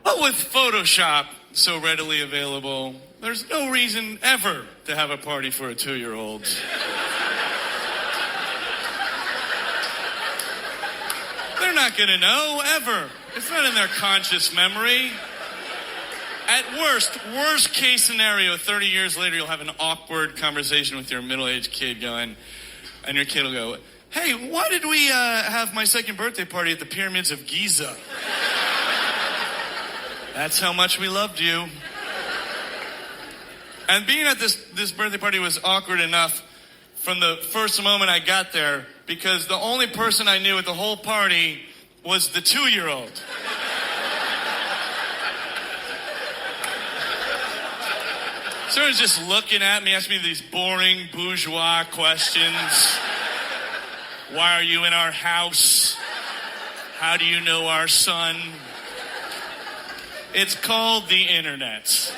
But with Photoshop so readily available, there's no reason ever to have a party for a 2-year-old. They're not going to know, ever. It's not in their conscious memory. At worst case scenario, 30 years later, you'll have an awkward conversation with your middle-aged kid going, and your kid will go, "Hey, why did we have my second birthday party at the pyramids of Giza?" That's how much we loved you. And being at this birthday party was awkward enough from the first moment I got there, because the only person I knew at the whole party was the 2-year-old. So he was just looking at me, asking me these boring bourgeois questions. Why are you in our house? How do you know our son? It's called the internet.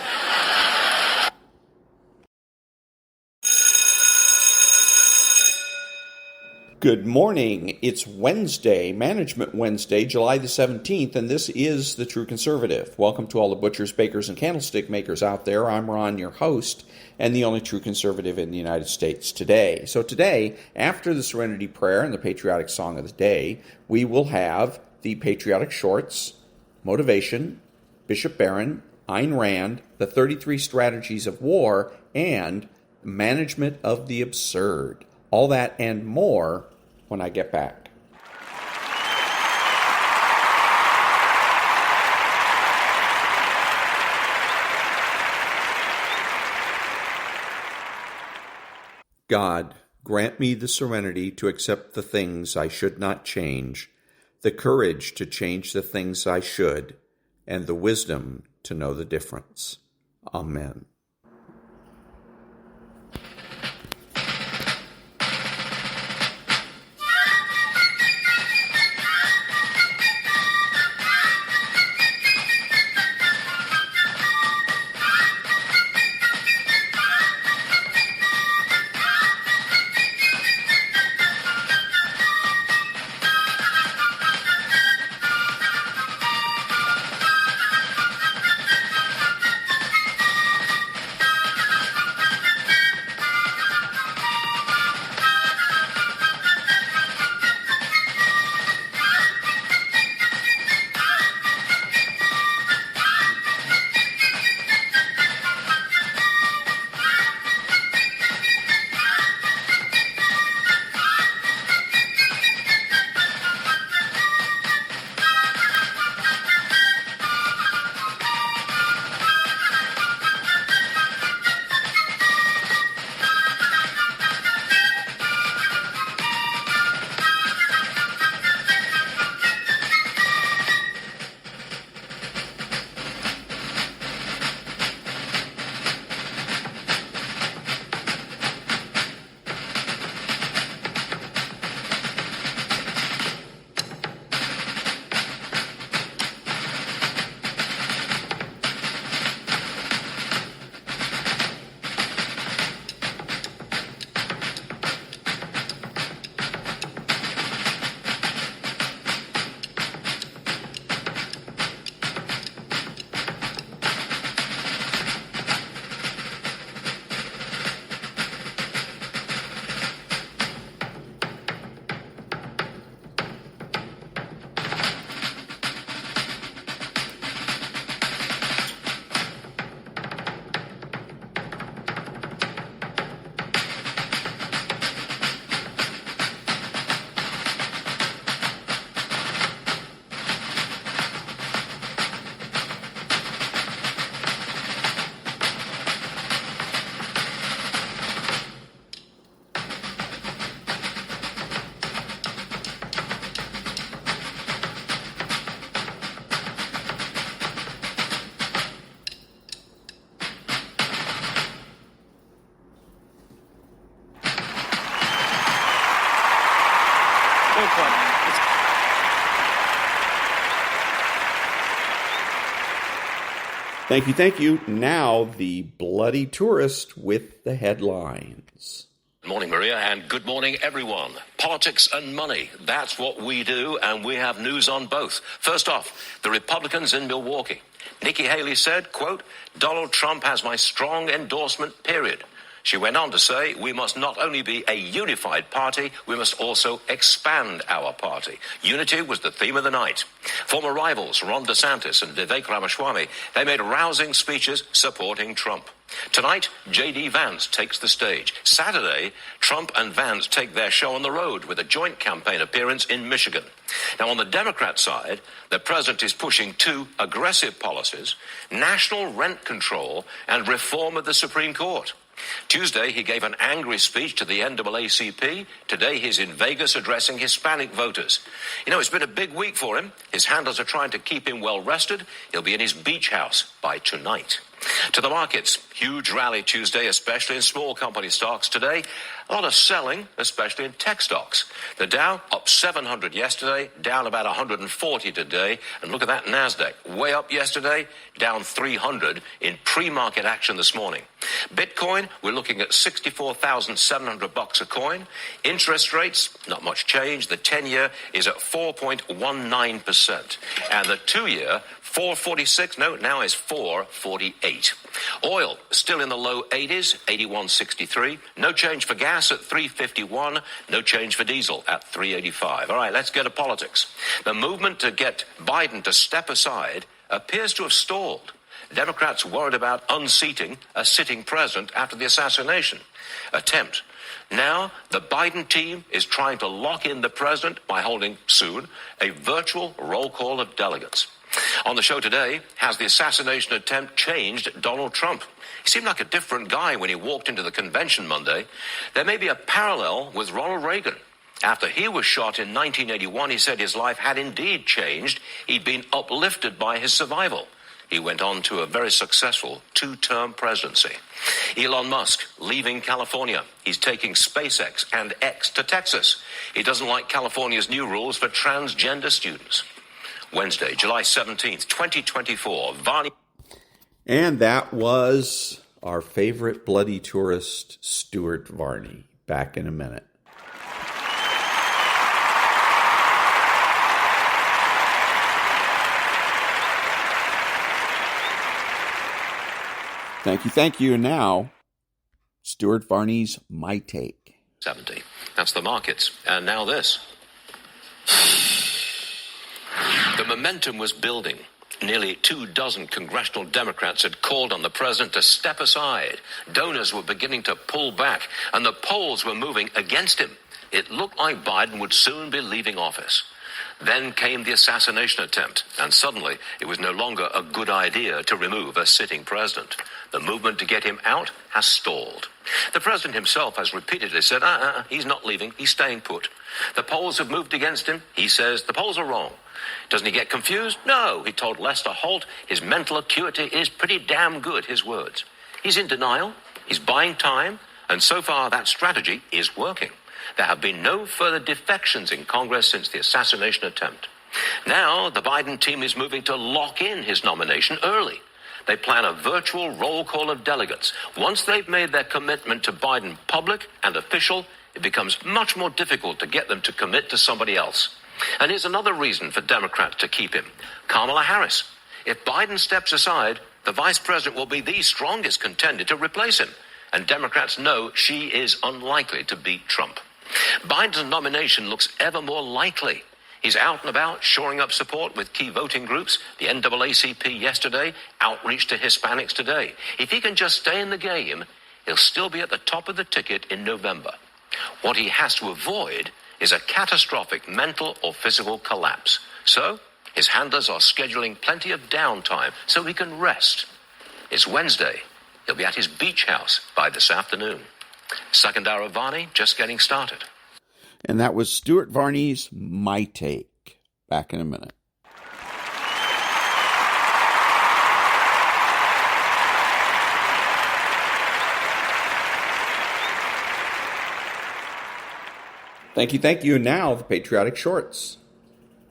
Good morning. It's Wednesday, Management Wednesday, July the 17th, and this is The True Conservative. Welcome to all the butchers, bakers, and candlestick makers out there. I'm Ron, your host, and the only true conservative in the United States today. So today, after the Serenity Prayer and the patriotic song of the day, we will have the patriotic shorts, motivation, Bishop Barron, Ayn Rand, the 33 strategies of war, and management of the absurd. All that and more when I get back. God, grant me the serenity to accept the things I should not change, the courage to change the things I should, and the wisdom to know the difference. Amen. Thank you. Now, the bloody tourist with the headlines. Good morning, Maria, and good morning, everyone. Politics and money, that's what we do, and we have news on both. First off, the Republicans in Milwaukee. Nikki Haley said, quote, "Donald Trump has my strong endorsement, period." She went on to say, "We must not only be a unified party, we must also expand our party." Unity was the theme of the night. Former rivals Ron DeSantis and Vivek Ramaswamy, they made rousing speeches supporting Trump. Tonight, J.D. Vance takes the stage. Saturday, Trump and Vance take their show on the road with a joint campaign appearance in Michigan. Now, on the Democrat side, the president is pushing two aggressive policies: national rent control and reform of the Supreme Court. Tuesday, he gave an angry speech to the NAACP. Today, he's in Vegas addressing Hispanic voters. You know, it's been a big week for him. His handlers are trying to keep him well rested. He'll be in his beach house by tonight. To the markets, huge rally Tuesday, especially in small company stocks. Today, a lot of selling, especially in tech stocks. The Dow up 700 yesterday, down about 140 today. And look at that NASDAQ, way up yesterday, down 300 in pre-market action this morning. Bitcoin, we're looking at $64,700 a coin. Interest rates, not much change. The 10-year is at 4.19%. And the 2-year, 446, no, now is 448. Oil, still in the low 80s, 81.63. No change for gas at 351. No change for diesel at 385. All right, let's get to politics. The movement to get Biden to step aside appears to have stalled. Democrats worried about unseating a sitting president after the assassination attempt. Now, the Biden team is trying to lock in the president by holding soon a virtual roll call of delegates. On the show today, has the assassination attempt changed Donald Trump? He seemed like a different guy when he walked into the convention Monday. There may be a parallel with Ronald Reagan. After he was shot in 1981, he said his life had indeed changed. He'd been uplifted by his survival. He went on to a very successful 2-term presidency. Elon Musk leaving California. He's taking SpaceX and X to Texas. He doesn't like California's new rules for transgender students. Wednesday, July 17th, 2024. Varney. And that was our favorite bloody tourist, Stuart Varney. Back in a minute. Thank you. And now, Stuart Varney's My Take. 70. That's the markets. And now this. The momentum was building. Nearly 24 congressional Democrats had called on the president to step aside. Donors were beginning to pull back, and the polls were moving against him. It looked like Biden would soon be leaving office. Then came the assassination attempt, and suddenly it was no longer a good idea to remove a sitting president. The movement to get him out has stalled. The president himself has repeatedly said, he's not leaving, he's staying put. The polls have moved against him. He says the polls are wrong. Doesn't he get confused? No, he told Lester Holt his mental acuity is pretty damn good, his words. He's in denial, he's buying time, and so far that strategy is working. There have been no further defections in Congress since the assassination attempt. Now, the Biden team is moving to lock in his nomination early. They plan a virtual roll call of delegates. Once they've made their commitment to Biden public and official, it becomes much more difficult to get them to commit to somebody else. And here's another reason for Democrats to keep him. Kamala Harris. If Biden steps aside, the vice president will be the strongest contender to replace him. And Democrats know she is unlikely to beat Trump. Biden's nomination looks ever more likely. He's out and about, shoring up support with key voting groups. The NAACP yesterday, outreach to Hispanics today. If he can just stay in the game, he'll still be at the top of the ticket in November. What he has to avoid is a catastrophic mental or physical collapse. So, his handlers are scheduling plenty of downtime so he can rest. It's Wednesday. He'll be at his beach house by this afternoon. Second hour of Varney just getting started. And that was Stuart Varney's My Take. Back in a minute. Thank you. And now, the Patriotic Shorts.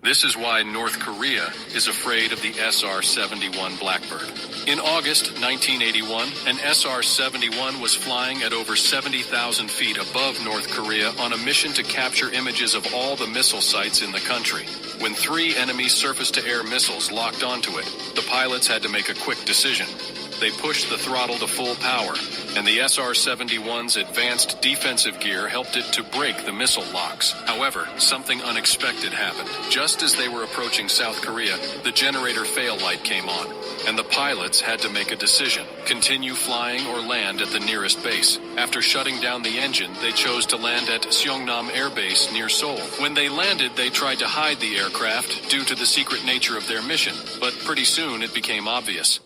This is why North Korea is afraid of the SR-71 Blackbird. In August 1981, an SR-71 was flying at over 70,000 feet above North Korea on a mission to capture images of all the missile sites in the country. When 3 enemy surface-to-air missiles locked onto it, the pilots had to make a quick decision. They pushed the throttle to full power, and the SR-71's advanced defensive gear helped it to break the missile locks. However, something unexpected happened. Just as they were approaching South Korea, the generator fail light came on, and the pilots had to make a decision: continue flying or land at the nearest base. After shutting down the engine, they chose to land at Seongnam Air Base near Seoul. When they landed, they tried to hide the aircraft due to the secret nature of their mission, but pretty soon it became obvious.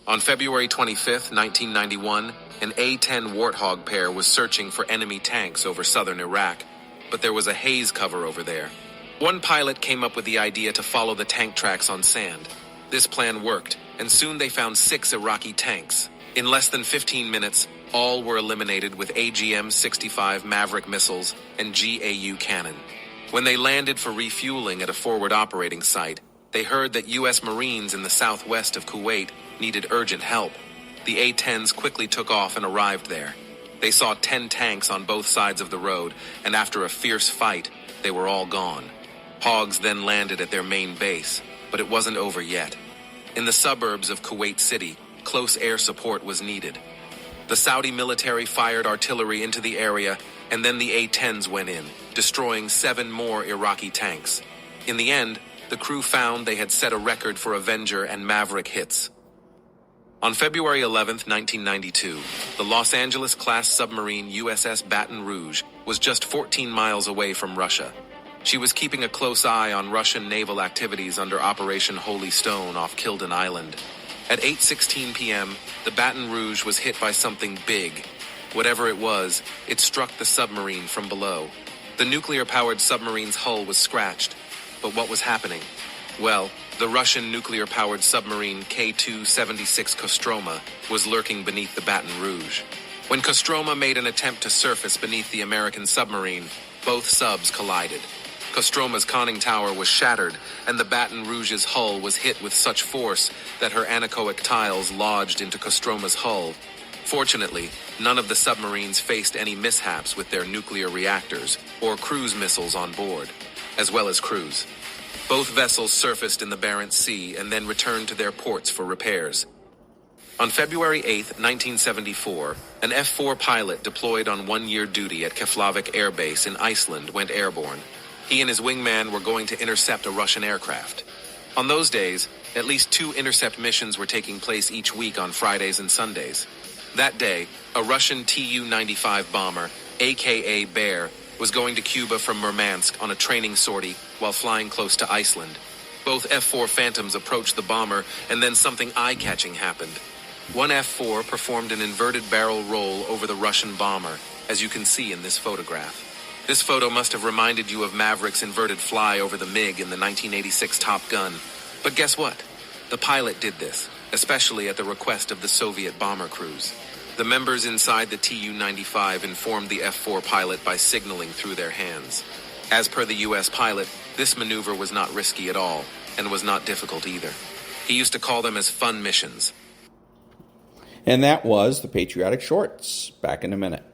On February 25, 1991, an A-10 Warthog pair was searching for enemy tanks over southern Iraq, but there was a haze cover over there. One pilot came up with the idea to follow the tank tracks on sand. This plan worked, and soon they found 6 Iraqi tanks. In less than 15 minutes, all were eliminated with AGM-65 Maverick missiles and GAU cannon. When they landed for refueling at a forward operating site, they heard that U.S. Marines in the southwest of Kuwait needed urgent help. The A-10s quickly took off and arrived there. They saw 10 tanks on both sides of the road, and after a fierce fight, they were all gone. Hogs then landed at their main base, but it wasn't over yet. In the suburbs of Kuwait City, close air support was needed. The Saudi military fired artillery into the area, and then the A-10s went in, destroying 7 more Iraqi tanks. In the end, the crew found they had set a record for Avenger and Maverick hits. On February 11, 1992, the Los Angeles-class submarine USS Baton Rouge was just 14 miles away from Russia. She was keeping a close eye on Russian naval activities under Operation Holy Stone off Kilden Island. At 8:16 p.m., the Baton Rouge was hit by something big. Whatever it was, it struck the submarine from below. The nuclear-powered submarine's hull was scratched. But what was happening? Well, the Russian nuclear-powered submarine K-276 Kostroma was lurking beneath the Baton Rouge. When Kostroma made an attempt to surface beneath the American submarine, both subs collided. Kostroma's conning tower was shattered, and the Baton Rouge's hull was hit with such force that her anechoic tiles lodged into Kostroma's hull. Fortunately, none of the submarines faced any mishaps with their nuclear reactors or cruise missiles on board, as well as crews. Both vessels surfaced in the Barents Sea and then returned to their ports for repairs. On February 8, 1974, an F-4 pilot deployed on one-year duty at Keflavik Air Base in Iceland went airborne. He and his wingman were going to intercept a Russian aircraft. On those days, at least 2 intercept missions were taking place each week on Fridays and Sundays. That day, a Russian Tu-95 bomber, aka Bear, was going to Cuba from Murmansk on a training sortie while flying close to Iceland. Both F-4 Phantoms approached the bomber, and then something eye-catching happened. One F-4 performed an inverted barrel roll over the Russian bomber, as you can see in this photograph. This photo must have reminded you of Maverick's inverted fly over the MiG in the 1986 Top Gun. But guess what? The pilot did this, especially at the request of the Soviet bomber crews. The members inside the Tu-95 informed the F-4 pilot by signaling through their hands. As per the U.S. pilot, this maneuver was not risky at all, and was not difficult either. He used to call them as fun missions. And that was the Patriotic Shorts. Back in a minute.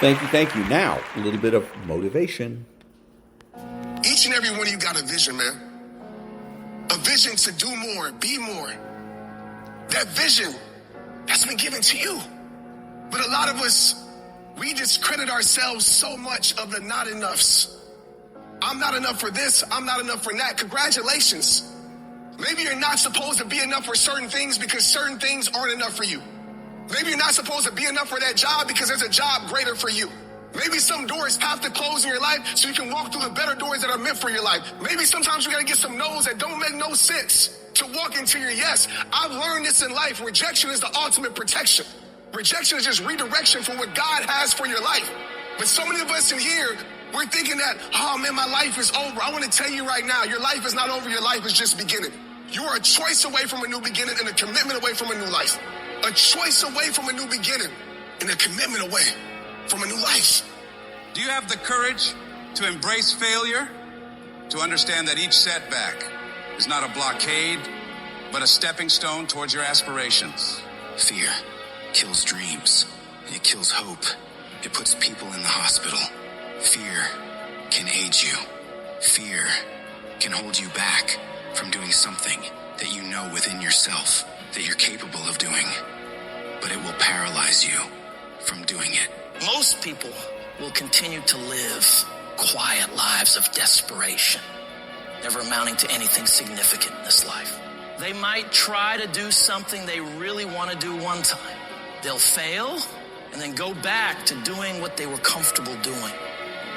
Thank you. Now, a little bit of motivation. Each and every one of you got a vision, man. A vision to do more, be more. That vision, that's been given to you. But a lot of us, we discredit ourselves so much of the not enoughs. I'm not enough for this, I'm not enough for that. Congratulations. Maybe you're not supposed to be enough for certain things because certain things aren't enough for you. Maybe you're not supposed to be enough for that job because there's a job greater for you. Maybe some doors have to close in your life so you can walk through the better doors that are meant for your life. Maybe sometimes you got to get some no's that don't make no sense to walk into your yes. I've learned this in life. Rejection is the ultimate protection. Rejection is just redirection for what God has for your life. But so many of us in here, we're thinking that, oh man, my life is over. I want to tell you right now, your life is not over. Your life is just beginning. You are a choice away from a new beginning and a commitment away from a new life. a choice away from a new beginning, and a commitment away from a new life. Do you have the courage to embrace failure? To understand that each setback is not a blockade, but a stepping stone towards your aspirations? Fear kills dreams, and it kills hope. It puts people in the hospital. Fear can age you. Fear can hold you back from doing something that you know within yourself that you're capable of doing, but it will paralyze you from doing it. Most people will continue to live quiet lives of desperation, never amounting to anything significant in this life. They might try to do something they really want to do one time. They'll fail and then go back to doing what they were comfortable doing,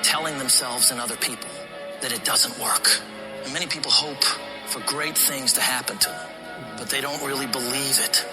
telling themselves and other people that it doesn't work. And many people hope for great things to happen to them, but they don't really believe it.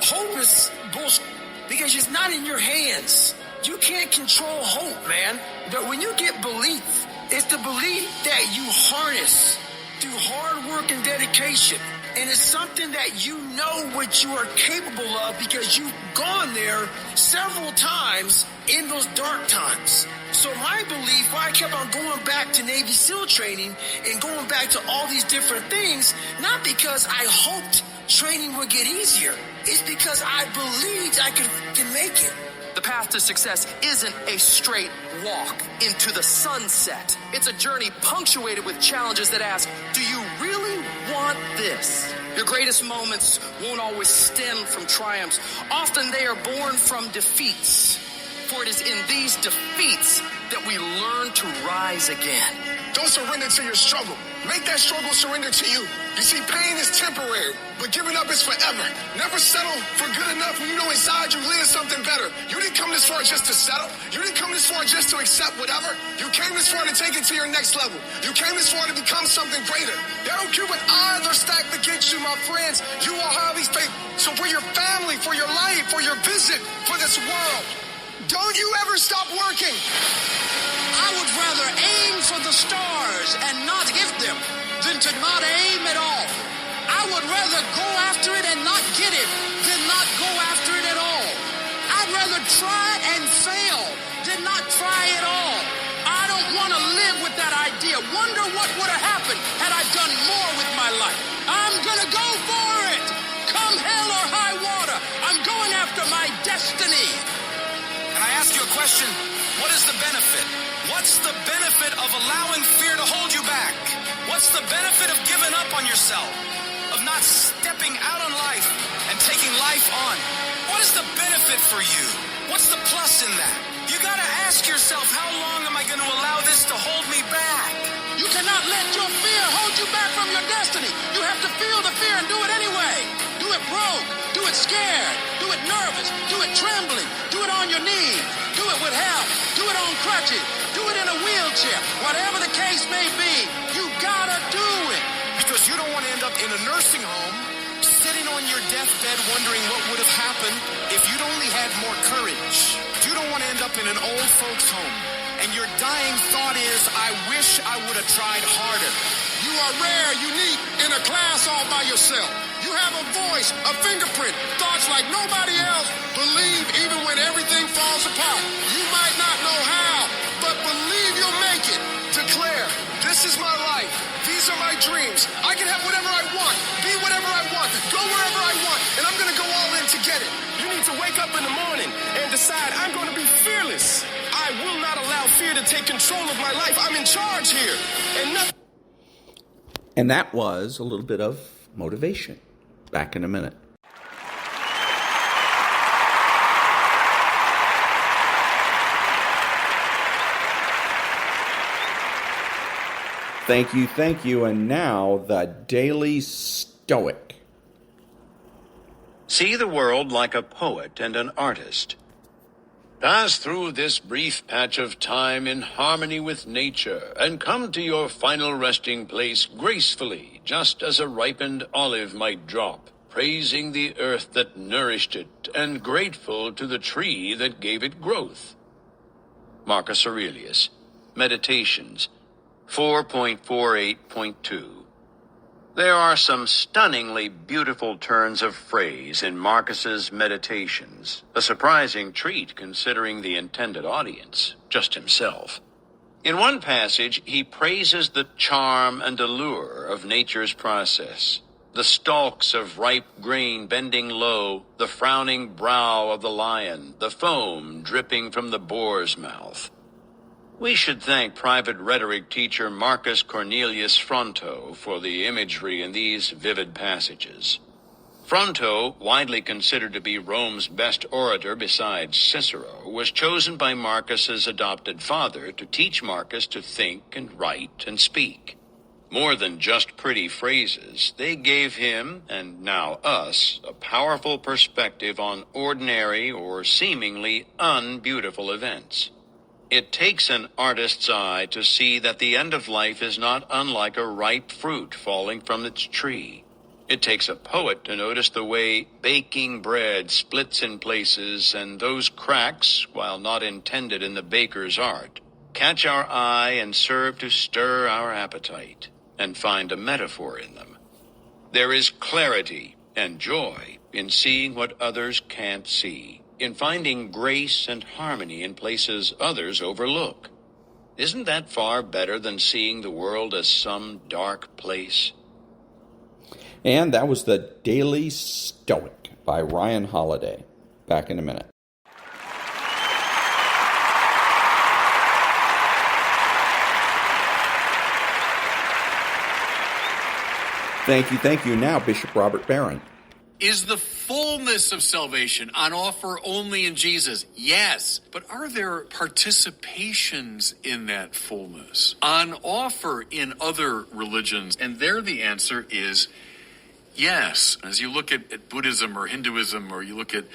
Hope is bullshit because it's not in your hands. You can't control hope, man. But when you get belief, it's the belief that you harness through hard work and dedication. And it's something that you know what you are capable of because you've gone there several times in those dark times. So my belief, why I kept on going back to Navy SEAL training and going back to all these different things, not because I hoped training would get easier. It's because I believed I can make it. The path to success isn't a straight walk into the sunset. It's a journey punctuated with challenges that ask, do you really want this? Your greatest moments won't always stem from triumphs. Often they are born from defeats. For it is in these defeats that we learn to rise again. Don't surrender to your struggle. Make that struggle surrender to you. You see, pain is temporary, but giving up is forever. Never settle for good enough when you know inside you live something better. You didn't come this far just to settle. You didn't come this far just to accept whatever. You came this far to take it to your next level. You came this far to become something greater. They don't care what odds are stacked against you, my friends. You are highly faithful. So for your family, for your life, for your vision, for this world, don't you ever stop working. I would rather aim for the stars and not hit them than to not aim at all. I would rather go after it and not get it than not go after it at all. I'd rather try and fail than not try at all. I don't want to live with that idea. Wonder what would have happened had I done more with my life. I'm gonna go for it. Come hell or high water, I'm going after my destiny. And I ask you a question, what is the benefit? What's the benefit of allowing fear to hold you back? What's the benefit of giving up on yourself? Of not stepping out on life and taking life on? What is the benefit for you? What's the plus in that? You gotta ask yourself, how long am I gonna allow this to hold me back? You cannot let your fear hold you back from your destiny. You have to feel the fear and do it anyway. Do it broke. Do it scared. Do it nervous. Do it trembling. Do it on your knees. Do it with help. Do it on crutches. Do it in a wheelchair. Whatever the case may be, you gotta do it. Because you don't want to end up in a nursing home, sitting on your deathbed wondering what would have happened if you'd only had more courage. You don't want to end up in an old folks home, and your dying thought is, I wish I would have tried harder. You are rare, unique, in a class all by yourself. You have a voice, a fingerprint, thoughts like nobody else. Believe even when everything falls apart. You might not know how, but believe you'll make it. Declare, this is my life. These are my dreams. I can have whatever I want, be whatever I want, go wherever I want, and I'm going to go all in to get it. You need to wake up in the morning and decide I'm going to be fearless. I will not allow fear to take control of my life. I'm in charge here. And that was a little bit of motivation. Back in a minute. Thank you. And now, the Daily Stoic. See the world like a poet and an artist. Pass through this brief patch of time in harmony with nature and come to your final resting place gracefully, just as a ripened olive might drop, praising the earth that nourished it and grateful to the tree that gave it growth. Marcus Aurelius, Meditations 4.48.2. There are some stunningly beautiful turns of phrase in Marcus's Meditations, a surprising treat considering the intended audience, just himself. In one passage, he praises the charm and allure of nature's process, the stalks of ripe grain bending low, the frowning brow of the lion, the foam dripping from the boar's mouth. We should thank private rhetoric teacher Marcus Cornelius Fronto for the imagery in these vivid passages. Fronto, widely considered to be Rome's best orator besides Cicero, was chosen by Marcus's adopted father to teach Marcus to think and write and speak. More than just pretty phrases, they gave him, and now us, a powerful perspective on ordinary or seemingly unbeautiful events. It takes an artist's eye to see that the end of life is not unlike a ripe fruit falling from its tree. It takes a poet to notice the way baking bread splits in places, and those cracks, while not intended in the baker's art, catch our eye and serve to stir our appetite, and find a metaphor in them. There is clarity and joy in seeing what others can't see, in finding grace and harmony in places others overlook. Isn't that far better than seeing the world as some dark place? And that was the Daily Stoic by Ryan Holiday. Back in a minute. Thank you. Now, Bishop Robert Barron. Is the fullness of salvation on offer only in Jesus? Yes. But are there participations in that fullness on offer in other religions? And there the answer is yes. As you look at Buddhism or Hinduism, or you look at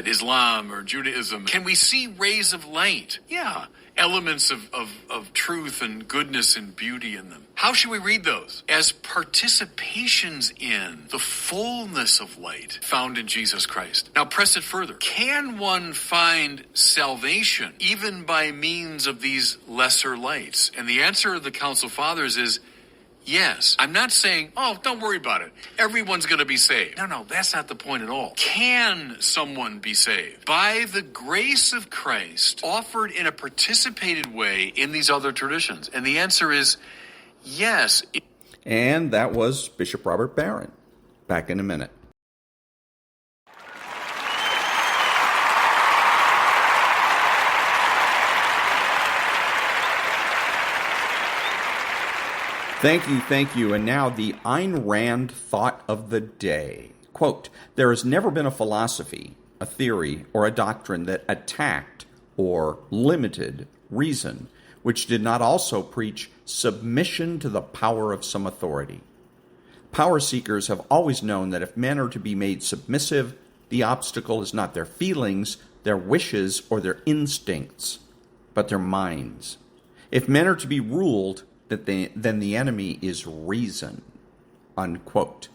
Islam or Judaism, can we see rays of light? Yeah. Elements of truth and goodness and beauty in them. How should we read those? As participations in the fullness of light found in Jesus Christ. Now press it further. Can one find salvation even by means of these lesser lights? And the answer of the Council Fathers is yes. I'm not saying, oh, don't worry about it. Everyone's going to be saved. No, that's not the point at all. Can someone be saved? By the grace of Christ, offered in a participated way in these other traditions. And the answer is yes. And that was Bishop Robert Barron. Back in a minute. Thank you. And now the Ayn Rand thought of the day. Quote, "There has never been a philosophy, a theory, or a doctrine that attacked or limited reason, which did not also preach submission to the power of some authority. Power seekers have always known that if men are to be made submissive, the obstacle is not their feelings, their wishes, or their instincts, but their minds. If men are to be ruled, then the enemy is reason," unquote.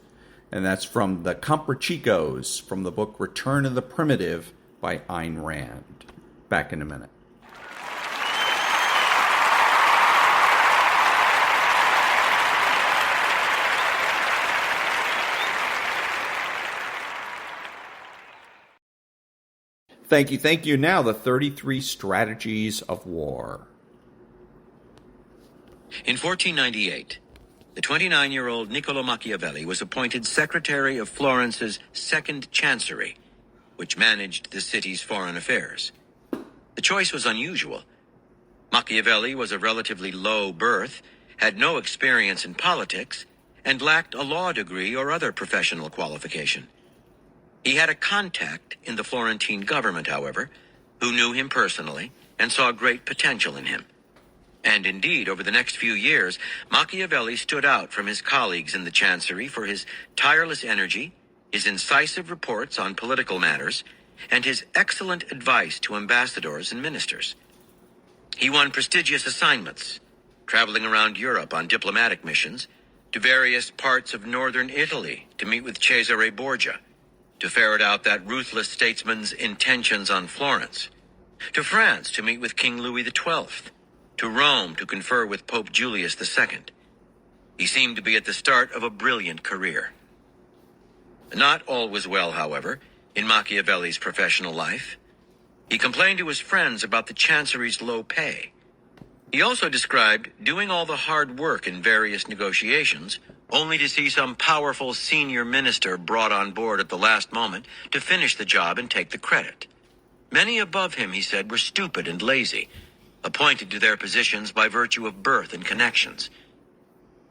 And that's from the Comprachicos, from the book Return of the Primitive by Ayn Rand. Back in a minute. Thank you. Now, the 33 Strategies of War. In 1498, the 29-year-old Niccolo Machiavelli was appointed Secretary of Florence's Second Chancery, which managed the city's foreign affairs. The choice was unusual. Machiavelli was of relatively low birth, had no experience in politics, and lacked a law degree or other professional qualification. He had a contact in the Florentine government, however, who knew him personally and saw great potential in him. And indeed, over the next few years, Machiavelli stood out from his colleagues in the Chancery for his tireless energy, his incisive reports on political matters, and his excellent advice to ambassadors and ministers. He won prestigious assignments, traveling around Europe on diplomatic missions, to various parts of northern Italy to meet with Cesare Borgia, to ferret out that ruthless statesman's intentions on Florence, to France to meet with King Louis XII, to Rome to confer with Pope Julius II. He seemed to be at the start of a brilliant career. Not all was well, however, in Machiavelli's professional life. He complained to his friends about the Chancery's low pay. He also described doing all the hard work in various negotiations, only to see some powerful senior minister brought on board at the last moment to finish the job and take the credit. Many above him, he said, were stupid and lazy, appointed to their positions by virtue of birth and connections.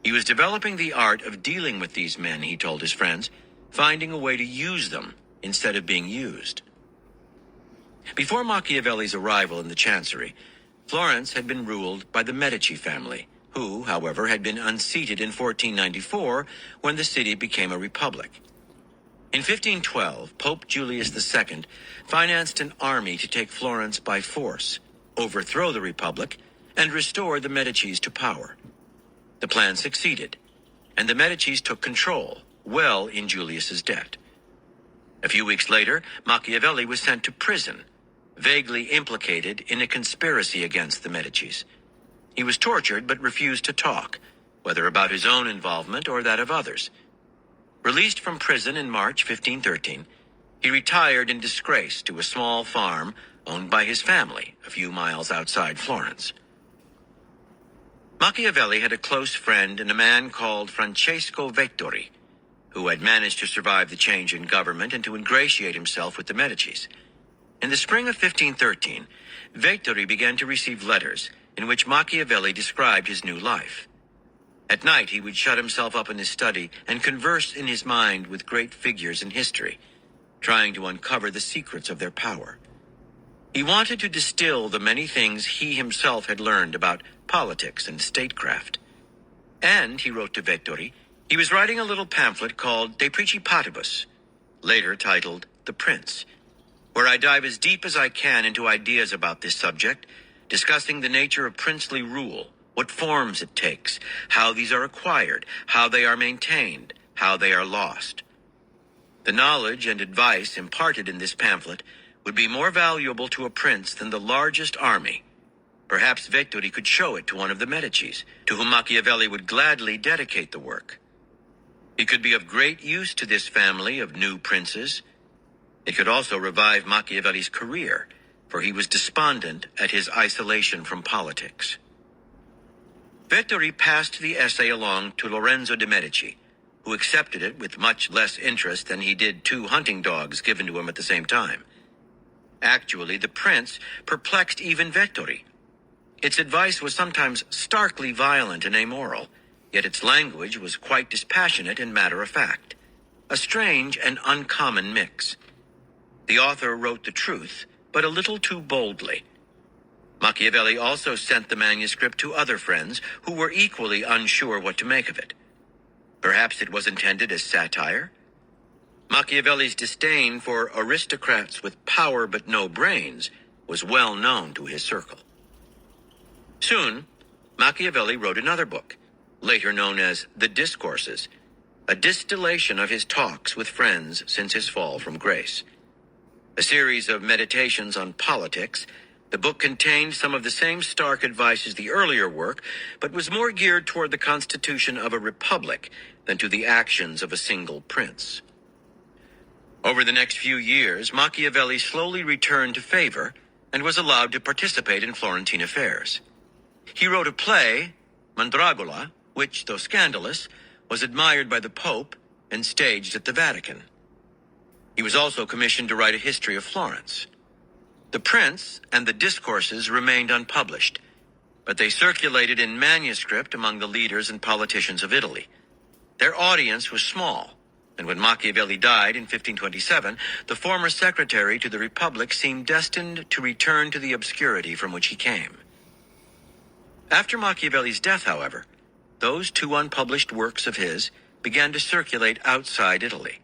He was developing the art of dealing with these men, he told his friends, finding a way to use them instead of being used. Before Machiavelli's arrival in the Chancery, Florence had been ruled by the Medici family, who, however, had been unseated in 1494 when the city became a republic. In 1512, Pope Julius II financed an army to take Florence by force, overthrow the republic, and restore the Medicis to power. The plan succeeded, and the Medicis took control, well in Julius's debt. A few weeks later, Machiavelli was sent to prison, vaguely implicated in a conspiracy against the Medicis. He was tortured but refused to talk, whether about his own involvement or that of others. Released from prison in March 1513, he retired in disgrace to a small farm owned by his family a few miles outside Florence. Machiavelli had a close friend in a man called Francesco Vettori, who had managed to survive the change in government and to ingratiate himself with the Medicis. In the spring of 1513, Vettori began to receive letters in which Machiavelli described his new life. At night, he would shut himself up in his study and converse in his mind with great figures in history, trying to uncover the secrets of their power. He wanted to distill the many things he himself had learned about politics and statecraft. And, he wrote to Vettori, he was writing a little pamphlet called De Principatibus, later titled The Prince, where I dive as deep as I can into ideas about this subject, discussing the nature of princely rule, what forms it takes, how these are acquired, how they are maintained, how they are lost. The knowledge and advice imparted in this pamphlet would be more valuable to a prince than the largest army. Perhaps Vettori could show it to one of the Medicis, to whom Machiavelli would gladly dedicate the work. It could be of great use to this family of new princes. It could also revive Machiavelli's career, for he was despondent at his isolation from politics. Vettori passed the essay along to Lorenzo de' Medici, who accepted it with much less interest than he did 2 hunting dogs given to him at the same time. Actually, the prince perplexed even Vettori. Its advice was sometimes starkly violent and amoral, yet its language was quite dispassionate and matter-of-fact, a strange and uncommon mix. The author wrote the truth, but a little too boldly. Machiavelli also sent the manuscript to other friends who were equally unsure what to make of it. Perhaps it was intended as satire? Machiavelli's disdain for aristocrats with power but no brains was well known to his circle. Soon, Machiavelli wrote another book, later known as The Discourses, a distillation of his talks with friends since his fall from grace. A series of meditations on politics, the book contained some of the same stark advice as the earlier work, but was more geared toward the constitution of a republic than to the actions of a single prince. Over the next few years, Machiavelli slowly returned to favor and was allowed to participate in Florentine affairs. He wrote a play, Mandragola, which, though scandalous, was admired by the Pope and staged at the Vatican. He was also commissioned to write a history of Florence. The Prince and the Discourses remained unpublished, but they circulated in manuscript among the leaders and politicians of Italy. Their audience was small, and when Machiavelli died in 1527, the former secretary to the Republic seemed destined to return to the obscurity from which he came. After Machiavelli's death, however, those 2 unpublished works of his began to circulate outside Italy.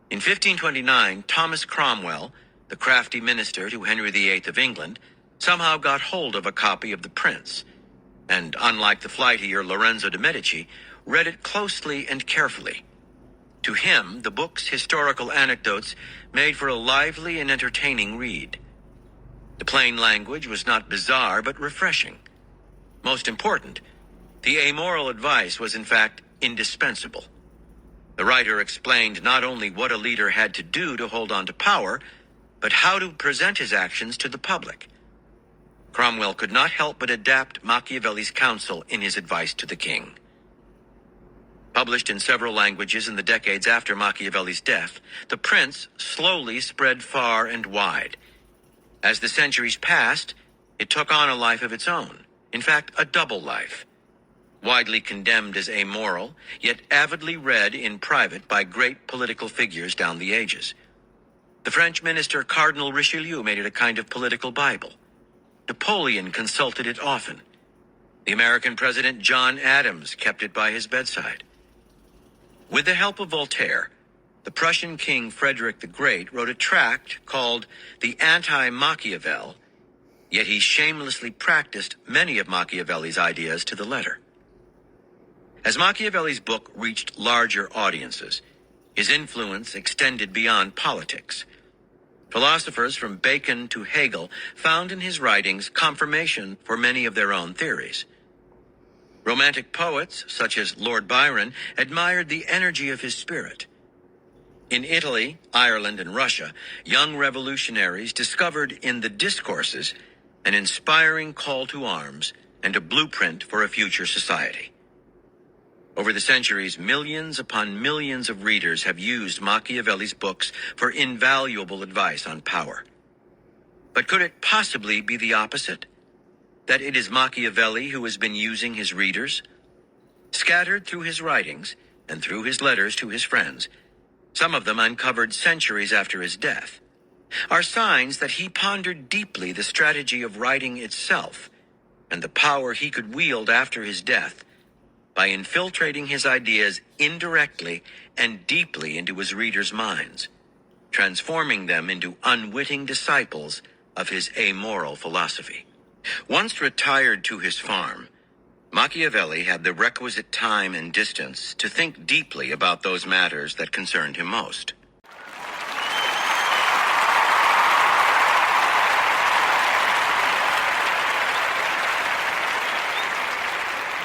In 1529, Thomas Cromwell, the crafty minister to Henry VIII of England, somehow got hold of a copy of The Prince, and, unlike the flightier Lorenzo de' Medici, read it closely and carefully. To him, the book's historical anecdotes made for a lively and entertaining read. The plain language was not bizarre but refreshing. Most important, the amoral advice was in fact indispensable. The writer explained not only what a leader had to do to hold on to power, but how to present his actions to the public. Cromwell could not help but adapt Machiavelli's counsel in his advice to the king. Published in several languages in the decades after Machiavelli's death, The Prince slowly spread far and wide. As the centuries passed, it took on a life of its own, in fact, a double life. Widely condemned as amoral, yet avidly read in private by great political figures down the ages. The French minister Cardinal Richelieu made it a kind of political Bible. Napoleon consulted it often. The American President John Adams kept it by his bedside. With the help of Voltaire, the Prussian King Frederick the Great wrote a tract called The Anti-Machiavel, yet he shamelessly practiced many of Machiavelli's ideas to the letter. As Machiavelli's book reached larger audiences, his influence extended beyond politics. Philosophers from Bacon to Hegel found in his writings confirmation for many of their own theories. Romantic poets, such as Lord Byron, admired the energy of his spirit. In Italy, Ireland, and Russia, young revolutionaries discovered in the discourses an inspiring call to arms and a blueprint for a future society. Over the centuries, millions upon millions of readers have used Machiavelli's books for invaluable advice on power. But could it possibly be the opposite? That it is Machiavelli who has been using his readers? Scattered through his writings and through his letters to his friends, some of them uncovered centuries after his death, are signs that he pondered deeply the strategy of writing itself and the power he could wield after his death by infiltrating his ideas indirectly and deeply into his readers' minds, transforming them into unwitting disciples of his amoral philosophy. Once retired to his farm, Machiavelli had the requisite time and distance to think deeply about those matters that concerned him most.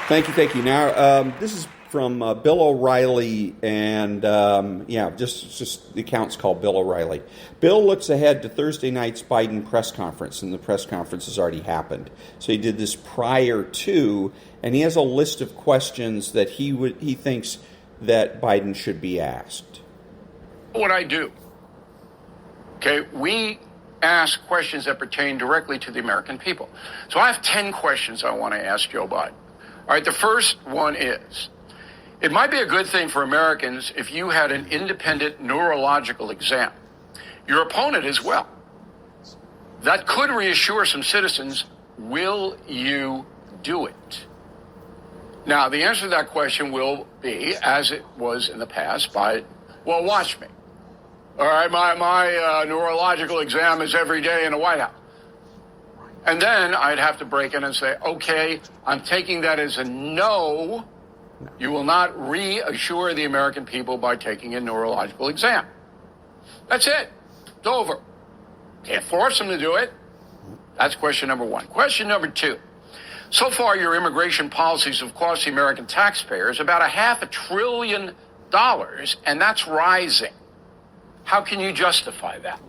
Thank you. Now, this is from Bill O'Reilly, and just the account's called Bill O'Reilly. Bill looks ahead to Thursday night's Biden press conference, and the press conference has already happened. So he did this prior to, and he has a list of questions that he thinks that Biden should be asked. What I do, okay, we ask questions that pertain directly to the American people. So I have 10 questions I want to ask Joe Biden. All right, the first one is, it might be a good thing for Americans if you had an independent neurological exam. Your opponent as well. That could reassure some citizens. Will you do it? Now, the answer to that question will be, as it was in the past, well, watch me. All right, my neurological exam is every day in the White House. And then I'd have to break in and say, okay, I'm taking that as a no. You will not reassure the American people by taking a neurological exam. That's it. It's over. Can't force them to do it. That's question number one. Question number two. So far, your immigration policies have cost the American taxpayers about $500 billion, and that's rising. How can you justify that?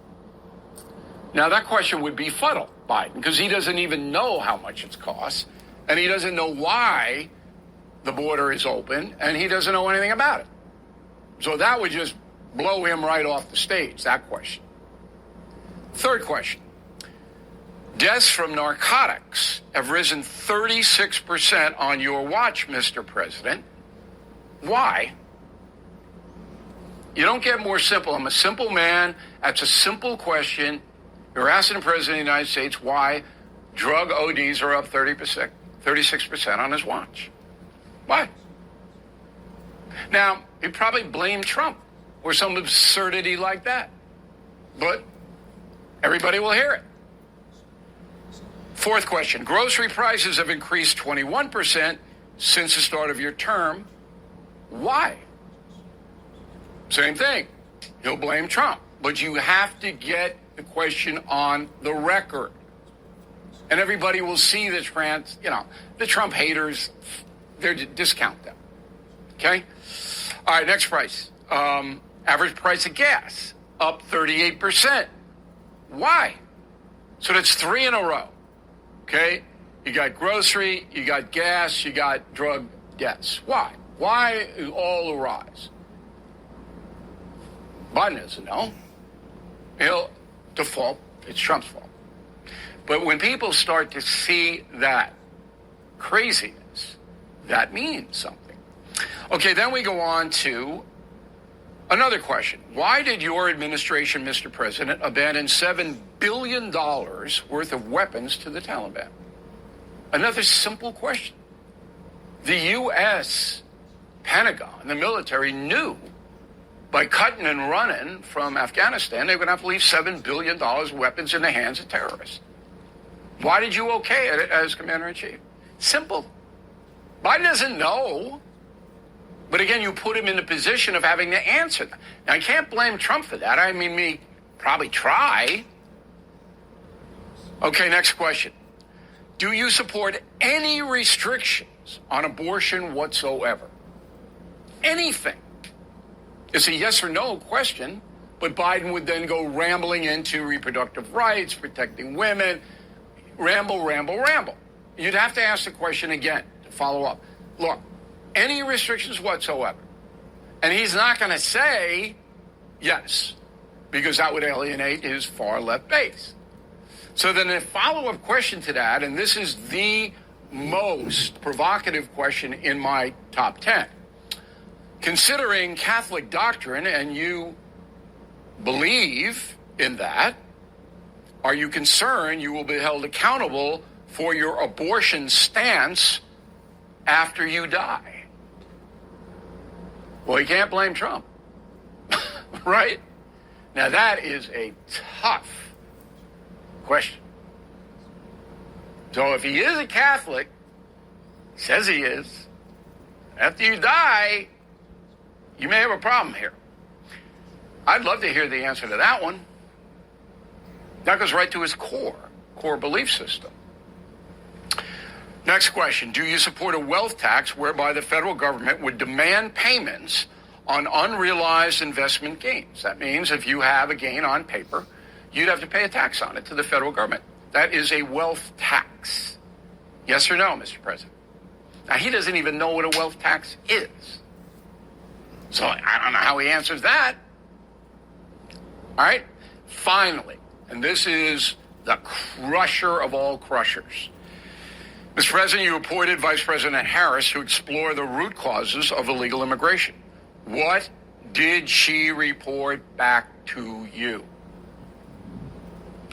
Now, that question would befuddle Biden, because he doesn't even know how much it's cost, and he doesn't know why the border is open, and he doesn't know anything about it. So that would just blow him right off the stage, that question. Third question. Deaths from narcotics have risen 36% on your watch, Mr. President. Why? You don't get more simple. I'm a simple man. That's a simple question. You're asking the President of the United States why drug ODs are up 36% on his watch. Why? Now, he'd probably blame Trump or some absurdity like that. But everybody will hear it. Fourth question. Grocery prices have increased 21% since the start of your term. Why? Same thing. He'll blame Trump. But you have to get the question on the record. And everybody will see the Trump haters discount them. Okay? All right, next price. Average price of gas, up 38%. Why? So that's 3 in a row. Okay? You got grocery, you got gas, you got drug deaths. Why? Why all the rise? Biden doesn't know. He'll default. It's Trump's fault. But when people start to see that craziness, that means something. Okay, then we go on to another question. Why did your administration, Mr. President, abandon $7 billion worth of weapons to the Taliban? Another simple question. The U.S. Pentagon, the military, knew by cutting and running from Afghanistan, they were going to have to leave $7 billion of weapons in the hands of terrorists. Why did you okay it as Commander-in-Chief? Simple. Biden doesn't know. But again, you put him in the position of having to answer that. Now, I can't blame Trump for that. I mean, me probably try. Okay, next question. Do you support any restrictions on abortion whatsoever? Anything. It's a yes or no question, but Biden would then go rambling into reproductive rights, protecting women, ramble. You'd have to ask the question again to follow up. Look, any restrictions whatsoever. And he's not going to say yes, because that would alienate his far left base. So then a follow-up question to that, and this is the most provocative question in my top 10. Considering Catholic doctrine, and you believe in that, are you concerned you will be held accountable for your abortion stance after you die? Well, you can't blame Trump, right? Now, that is a tough question. So if he is a Catholic, says he is, after you die, you may have a problem here. I'd love to hear the answer to that one. That goes right to his core belief system. Next question. Do you support a wealth tax whereby the federal government would demand payments on unrealized investment gains? That means if you have a gain on paper, you'd have to pay a tax on it to the federal government. That is a wealth tax. Yes or no, Mr. President? Now, he doesn't even know what a wealth tax is. So I don't know how he answers that. All right? Finally, and this is the crusher of all crushers. Mr. President, you appointed Vice President Harris to explore the root causes of illegal immigration. What did she report back to you?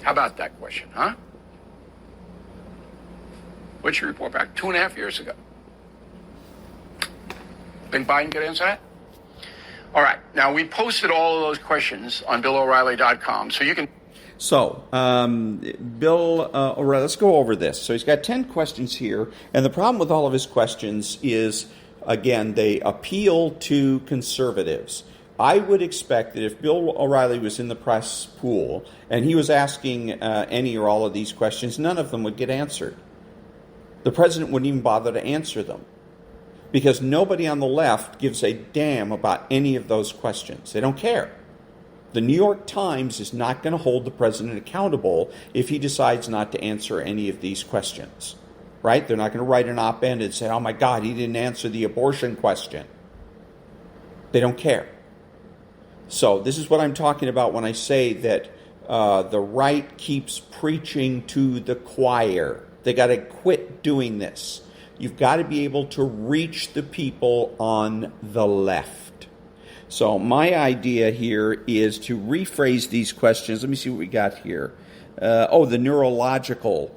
How about that question, huh? What'd she report back 2.5 years ago? Think Biden could answer that? All right. Now, we posted all of those questions on BillO'Reilly.com, so you can... So, Bill O'Reilly, let's go over this. So he's got 10 questions here, and the problem with all of his questions is, again, they appeal to conservatives. I would expect that if Bill O'Reilly was in the press pool and he was asking any or all of these questions, none of them would get answered. The president wouldn't even bother to answer them because nobody on the left gives a damn about any of those questions. They don't care. The New York Times is not going to hold the president accountable if he decides not to answer any of these questions, right? They're not going to write an op-ed and say, oh my God, he didn't answer the abortion question. They don't care. So this is what I'm talking about when I say that the right keeps preaching to the choir. They got to quit doing this. You've got to be able to reach the people on the left. So my idea here is to rephrase these questions. Let me see what we got here. The neurological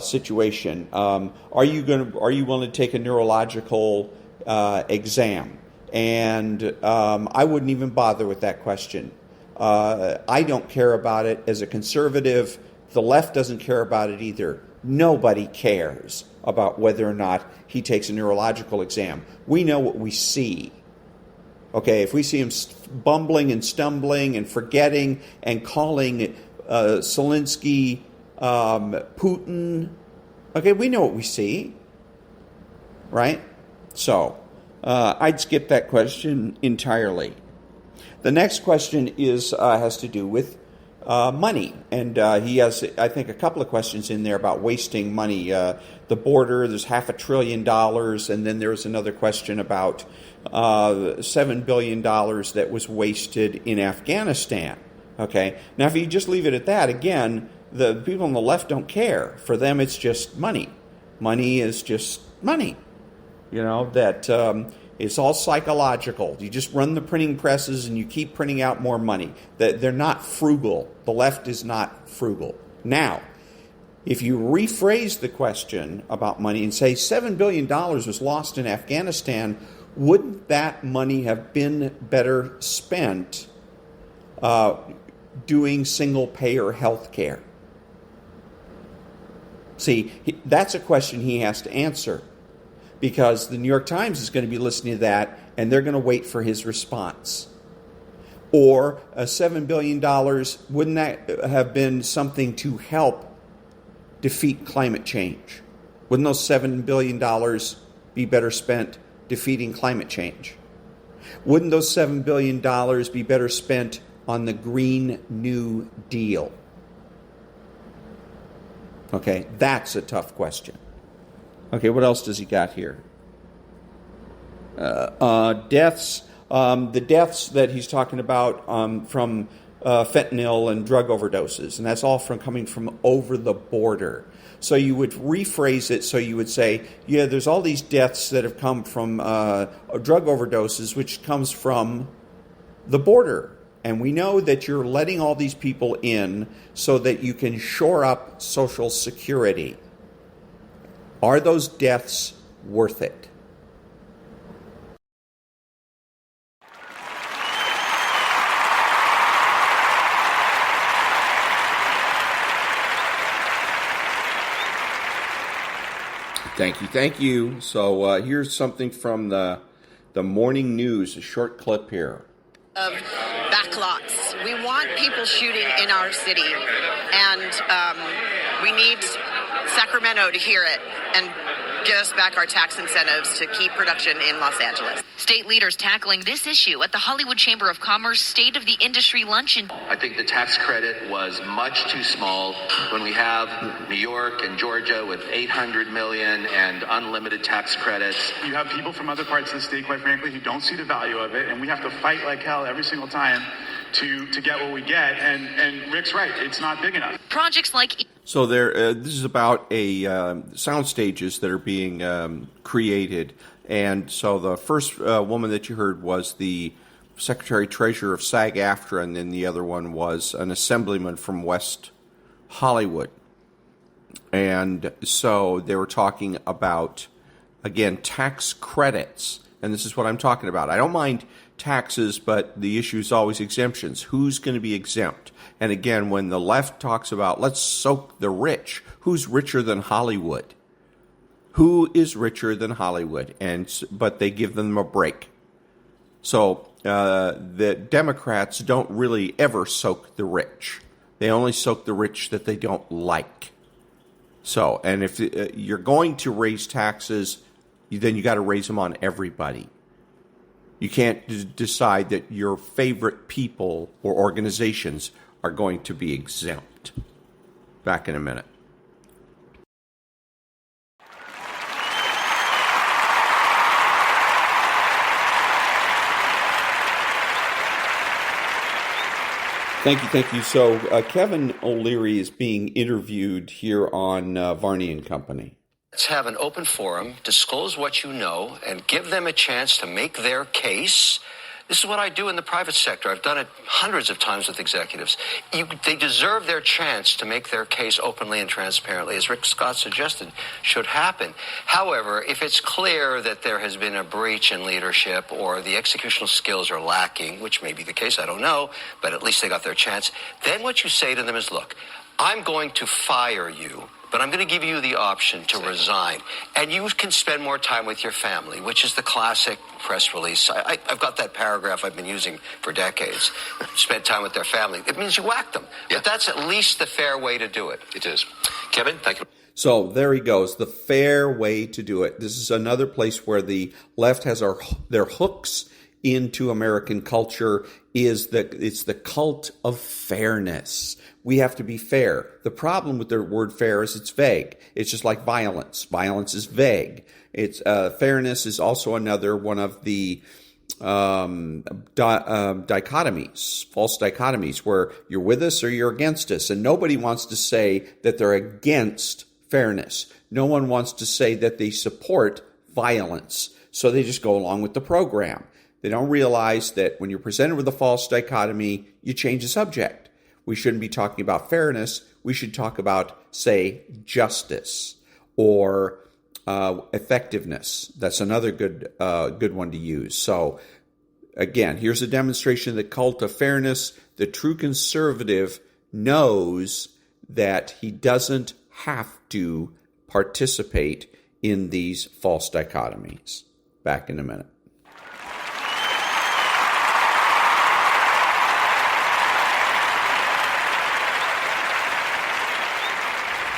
situation. Are you willing to take a neurological exam? And I wouldn't even bother with that question. I don't care about it as a conservative. The left doesn't care about it either. Nobody cares about whether or not he takes a neurological exam. We know what we see. Okay, if we see him bumbling and stumbling and forgetting and calling Zelensky Putin, okay, we know what we see, right? So I'd skip that question entirely. The next question has to do with money, and he has, I think, a couple of questions in there about wasting money. The border, there's $500 billion, and then there's another question about $7 billion that was wasted in Afghanistan. Okay, now if you just leave it at that, again, the people on the left don't care. For them, it's just money. Money is just money. You know, that it's all psychological. You just run the printing presses and you keep printing out more money. They're not frugal. The left is not frugal. Now, if you rephrase the question about money and say $7 billion was lost in Afghanistan, wouldn't that money have been better spent doing single-payer health care? See, that's a question he has to answer, because the New York Times is going to be listening to that, and they're going to wait for his response. Or $7 billion, wouldn't that have been something to help defeat climate change? Wouldn't those $7 billion be better spent defeating climate change? Wouldn't those $7 billion be better spent on the Green New Deal? Okay, that's a tough question. Okay, what else does he got here? Deaths. The deaths that he's talking about from fentanyl and drug overdoses, and that's all coming from over the border. So you would rephrase it so you would say, yeah, there's all these deaths that have come from drug overdoses, which comes from the border. And we know that you're letting all these people in so that you can shore up Social Security. Are those deaths worth it? Thank you. So here's something from the morning news, a short clip here. Of backlots. We want people shooting in our city, and we need Sacramento to hear it and get us back our tax incentives to keep production in Los Angeles. State leaders tackling this issue at the Hollywood Chamber of Commerce State of the Industry Luncheon. I think the tax credit was much too small when we have New York and Georgia with $800 million and unlimited tax credits. You have people from other parts of the state, quite frankly, who don't see the value of it, and we have to fight like hell every single time to get what we get. And Rick's right, it's not big enough. Projects like... So this is about sound stages that are being created. And so the first woman that you heard was the Secretary-Treasurer of SAG-AFTRA, and then the other one was an assemblyman from West Hollywood. And so they were talking about, again, tax credits. And this is what I'm talking about. I don't mind taxes, but the issue is always exemptions. Who's going to be exempt? And again, when the left talks about let's soak the rich, who's richer than Hollywood? Who is richer than Hollywood? But they give them a break. So the Democrats don't really ever soak the rich. They only soak the rich that they don't like. So, and if you're going to raise taxes, then you got to raise them on everybody. You can't decide that your favorite people or organizations are going to be exempt. Back in a minute. Thank you. So Kevin O'Leary is being interviewed here on Varney and Company. Let's have an open forum, disclose what you know, and give them a chance to make their case. This is what I do in the private sector. I've done it hundreds of times with executives. They deserve their chance to make their case openly and transparently, as Rick Scott suggested should happen. However, if it's clear that there has been a breach in leadership or the executional skills are lacking, which may be the case, I don't know, but at least they got their chance, then what you say to them is, look, I'm going to fire you, but I'm going to give you the option to resign. And you can spend more time with your family, which is the classic press release. I've got that paragraph I've been using for decades. Spend time with their family. It means you whack them. Yeah. But that's at least the fair way to do it. It is. Kevin, thank you. So there he goes, the fair way to do it. This is another place where the left has their hooks into American culture. It's the cult of fairness. We have to be fair. The problem with the word fair is it's vague. It's just like violence. Violence is vague. It's fairness is also another one of the dichotomies, false dichotomies, where you're with us or you're against us. And nobody wants to say that they're against fairness. No one wants to say that they support violence. So they just go along with the program. They don't realize that when you're presented with a false dichotomy, you change the subject. We shouldn't be talking about fairness. We should talk about, say, justice or effectiveness. That's another good one to use. So again, here's a demonstration of the cult of fairness. The true conservative knows that he doesn't have to participate in these false dichotomies. Back in a minute.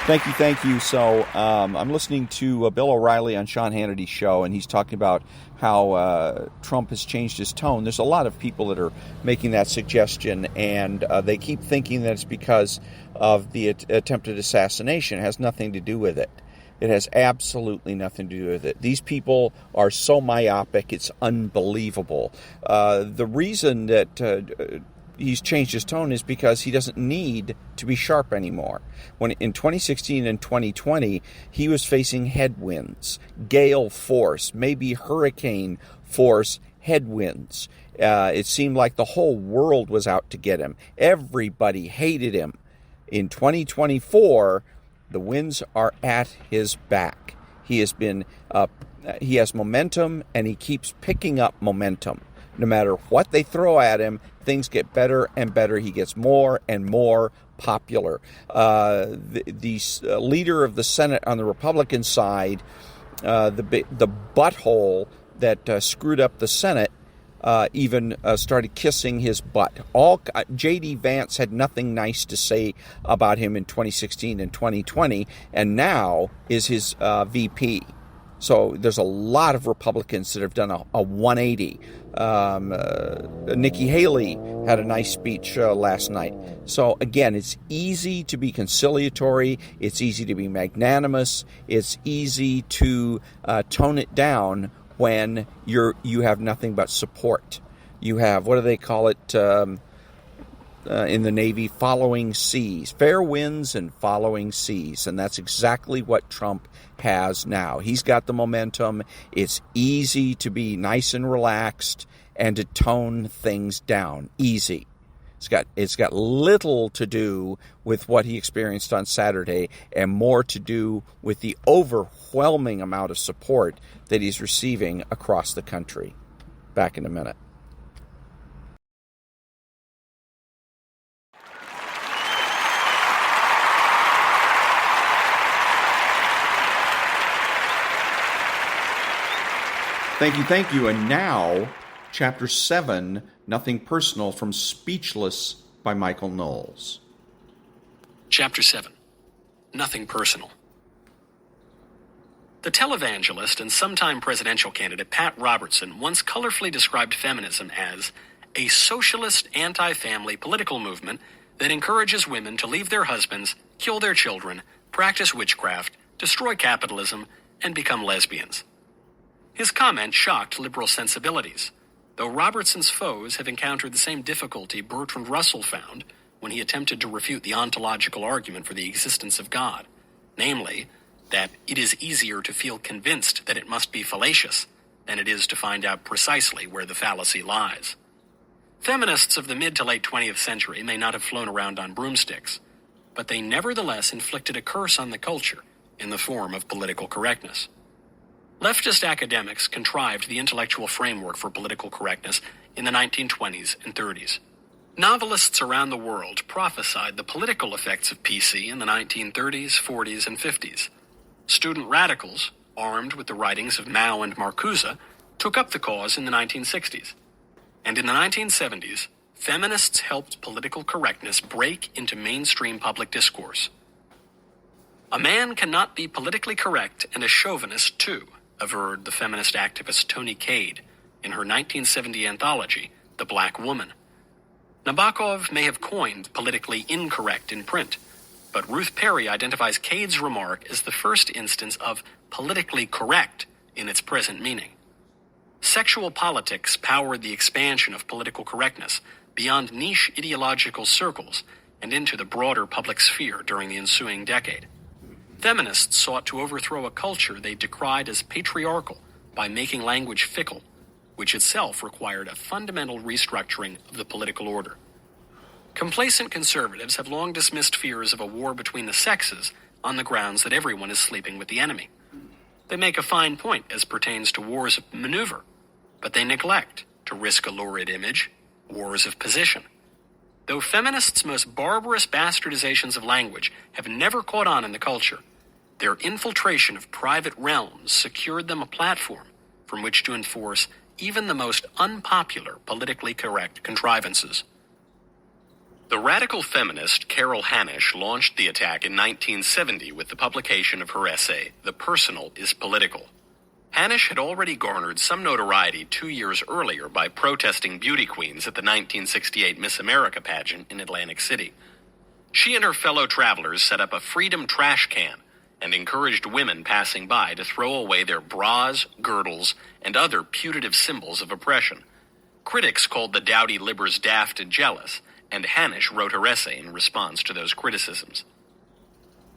Thank you. So I'm listening to Bill O'Reilly on Sean Hannity's show, and he's talking about how Trump has changed his tone. There's a lot of people that are making that suggestion, and they keep thinking that it's because of the attempted assassination. It has nothing to do with it. It has absolutely nothing to do with it. These people are so myopic, it's unbelievable. The reason that he's changed his tone is because he doesn't need to be sharp anymore. When in 2016 and 2020, he was facing headwinds, gale force, maybe hurricane force headwinds. It seemed like the whole world was out to get him. Everybody hated him. In 2024, the winds are at his back. He has momentum, and he keeps picking up momentum. No matter what they throw at him, things get better and better. He gets more and more popular. The leader of the Senate on the Republican side, the butthole that screwed up the Senate, even started kissing his butt. J.D. Vance had nothing nice to say about him in 2016 and 2020, and now is his VP. So there's a lot of Republicans that have done a 180. Nikki Haley had a nice speech last night. So again, it's easy to be conciliatory. It's easy to be magnanimous. It's easy to tone it down when you have nothing but support. You have, what do they call it in the Navy? Following seas. Fair winds and following seas. And that's exactly what Trump has now. He's got the momentum. It's easy to be nice and relaxed and to tone things down. Easy. It's got little to do with what he experienced on Saturday and more to do with the overwhelming amount of support that he's receiving across the country. Back in a minute. Thank you. And now, Chapter 7, Nothing Personal, from Speechless by Michael Knowles. Chapter 7, Nothing Personal. The televangelist and sometime presidential candidate Pat Robertson once colorfully described feminism as a socialist anti-family political movement that encourages women to leave their husbands, kill their children, practice witchcraft, destroy capitalism, and become lesbians. His comment shocked liberal sensibilities, though Robertson's foes have encountered the same difficulty Bertrand Russell found when he attempted to refute the ontological argument for the existence of God, namely, that it is easier to feel convinced that it must be fallacious than it is to find out precisely where the fallacy lies. Feminists of the mid to late 20th century may not have flown around on broomsticks, but they nevertheless inflicted a curse on the culture in the form of political correctness. Leftist academics contrived the intellectual framework for political correctness in the 1920s and 30s. Novelists around the world prophesied the political effects of PC in the 1930s, 40s, and 50s. Student radicals, armed with the writings of Mao and Marcuse, took up the cause in the 1960s. And in the 1970s, feminists helped political correctness break into mainstream public discourse. A man cannot be politically correct and a chauvinist, too, averred the feminist activist Toni Cade in her 1970 anthology, The Black Woman. Nabokov may have coined politically incorrect in print, but Ruth Perry identifies Cade's remark as the first instance of politically correct in its present meaning. Sexual politics powered the expansion of political correctness beyond niche ideological circles and into the broader public sphere during the ensuing decade. Feminists sought to overthrow a culture they decried as patriarchal by making language fickle, which itself required a fundamental restructuring of the political order. Complacent conservatives have long dismissed fears of a war between the sexes on the grounds that everyone is sleeping with the enemy. They make a fine point as pertains to wars of maneuver, but they neglect, to risk a lurid image, wars of position. Though feminists' most barbarous bastardizations of language have never caught on in the culture, their infiltration of private realms secured them a platform from which to enforce even the most unpopular politically correct contrivances. The radical feminist Carol Hanisch launched the attack in 1970 with the publication of her essay, The Personal is Political. Hanisch had already garnered some notoriety 2 years earlier by protesting beauty queens at the 1968 Miss America pageant in Atlantic City. She and her fellow travelers set up a freedom trash can and encouraged women passing by to throw away their bras, girdles, and other putative symbols of oppression. Critics called the dowdy libbers daft and jealous, and Hanisch wrote her essay in response to those criticisms.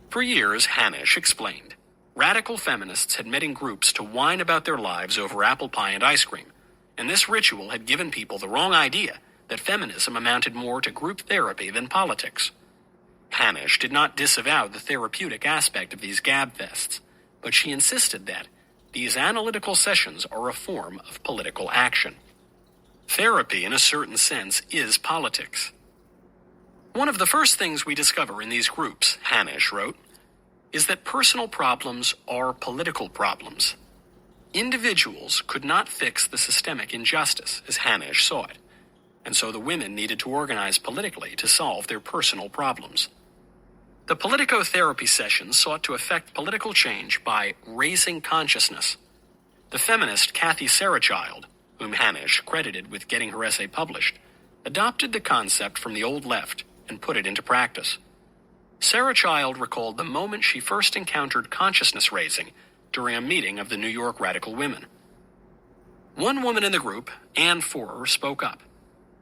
For years, Hanisch explained, radical feminists had met in groups to whine about their lives over apple pie and ice cream, and this ritual had given people the wrong idea that feminism amounted more to group therapy than politics. Hanisch did not disavow the therapeutic aspect of these gabfests, but she insisted that these analytical sessions are a form of political action. Therapy, in a certain sense, is politics. One of the first things we discover in these groups, Hanisch wrote, is that personal problems are political problems. Individuals could not fix the systemic injustice, as Hanisch saw it, and so the women needed to organize politically to solve their personal problems. The politicotherapy sessions sought to effect political change by raising consciousness. The feminist Kathy Sarachild, whom Hanisch credited with getting her essay published, adopted the concept from the old left and put it into practice. Sarachild recalled the moment she first encountered consciousness raising during a meeting of the New York Radical Women. One woman in the group, Ann Forer, spoke up.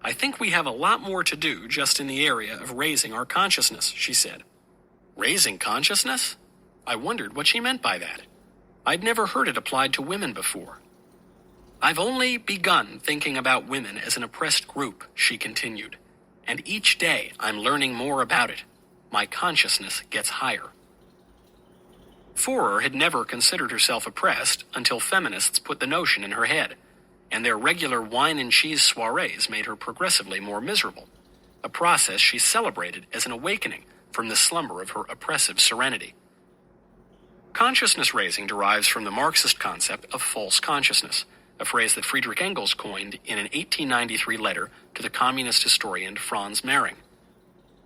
"I think we have a lot more to do just in the area of raising our consciousness," she said. Raising consciousness? I wondered what she meant by that. I'd never heard it applied to women before. "I've only begun thinking about women as an oppressed group," she continued, "and each day I'm learning more about it. My consciousness gets higher." Forer had never considered herself oppressed until feminists put the notion in her head, and their regular wine and cheese soirees made her progressively more miserable, a process she celebrated as an awakening from the slumber of her oppressive serenity. Consciousness raising derives from the Marxist concept of false consciousness, a phrase that Friedrich Engels coined in an 1893 letter to the communist historian Franz Mehring.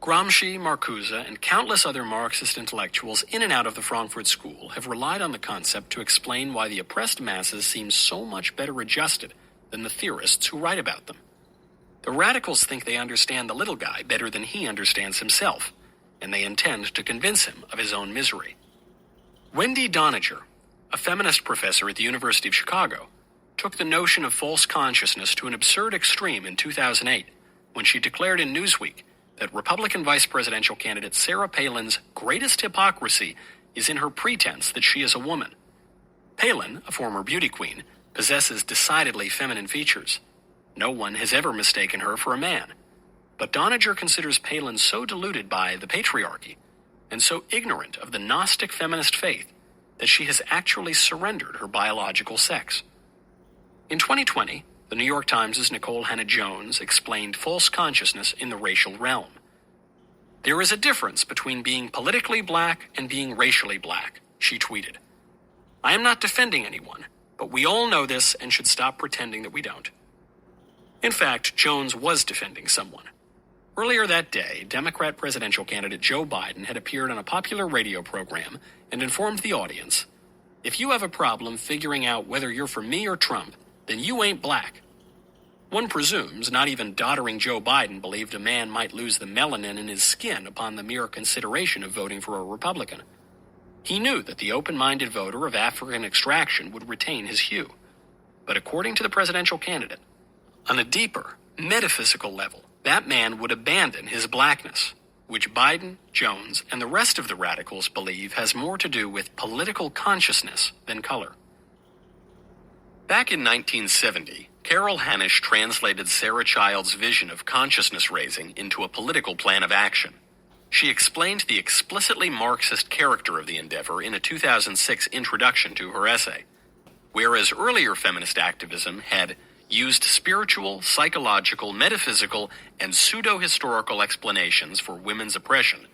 Gramsci, Marcuse, and countless other Marxist intellectuals in and out of the Frankfurt School have relied on the concept to explain why the oppressed masses seem so much better adjusted than the theorists who write about them. The radicals think they understand the little guy better than he understands himself, and they intend to convince him of his own misery. Wendy Doniger, a feminist professor at the University of Chicago, took the notion of false consciousness to an absurd extreme in 2008 when she declared in Newsweek that Republican vice presidential candidate Sarah Palin's greatest hypocrisy is in her pretense that she is a woman. Palin, a former beauty queen, possesses decidedly feminine features. No one has ever mistaken her for a man. But Doniger considers Palin so deluded by the patriarchy and so ignorant of the Gnostic feminist faith that she has actually surrendered her biological sex. In 2020, the New York Times' Nicole Hannah-Jones explained false consciousness in the racial realm. "There is a difference between being politically black and being racially black," she tweeted. "I am not defending anyone, but we all know this and should stop pretending that we don't." In fact, Jones was defending someone. Earlier that day, Democrat presidential candidate Joe Biden had appeared on a popular radio program and informed the audience, "If you have a problem figuring out whether you're for me or Trump, then you ain't black." One presumes not even doddering Joe Biden believed a man might lose the melanin in his skin upon the mere consideration of voting for a Republican. He knew that the open-minded voter of African extraction would retain his hue. But according to the presidential candidate, on a deeper, metaphysical level, that man would abandon his blackness, which Biden, Jones, and the rest of the radicals believe has more to do with political consciousness than color. Back in 1970, Carol Hanisch translated Sarah Child's vision of consciousness raising into a political plan of action. She explained the explicitly Marxist character of the endeavor in a 2006 introduction to her essay. Whereas earlier feminist activism had used spiritual, psychological, metaphysical, and pseudo-historical explanations for women's oppression,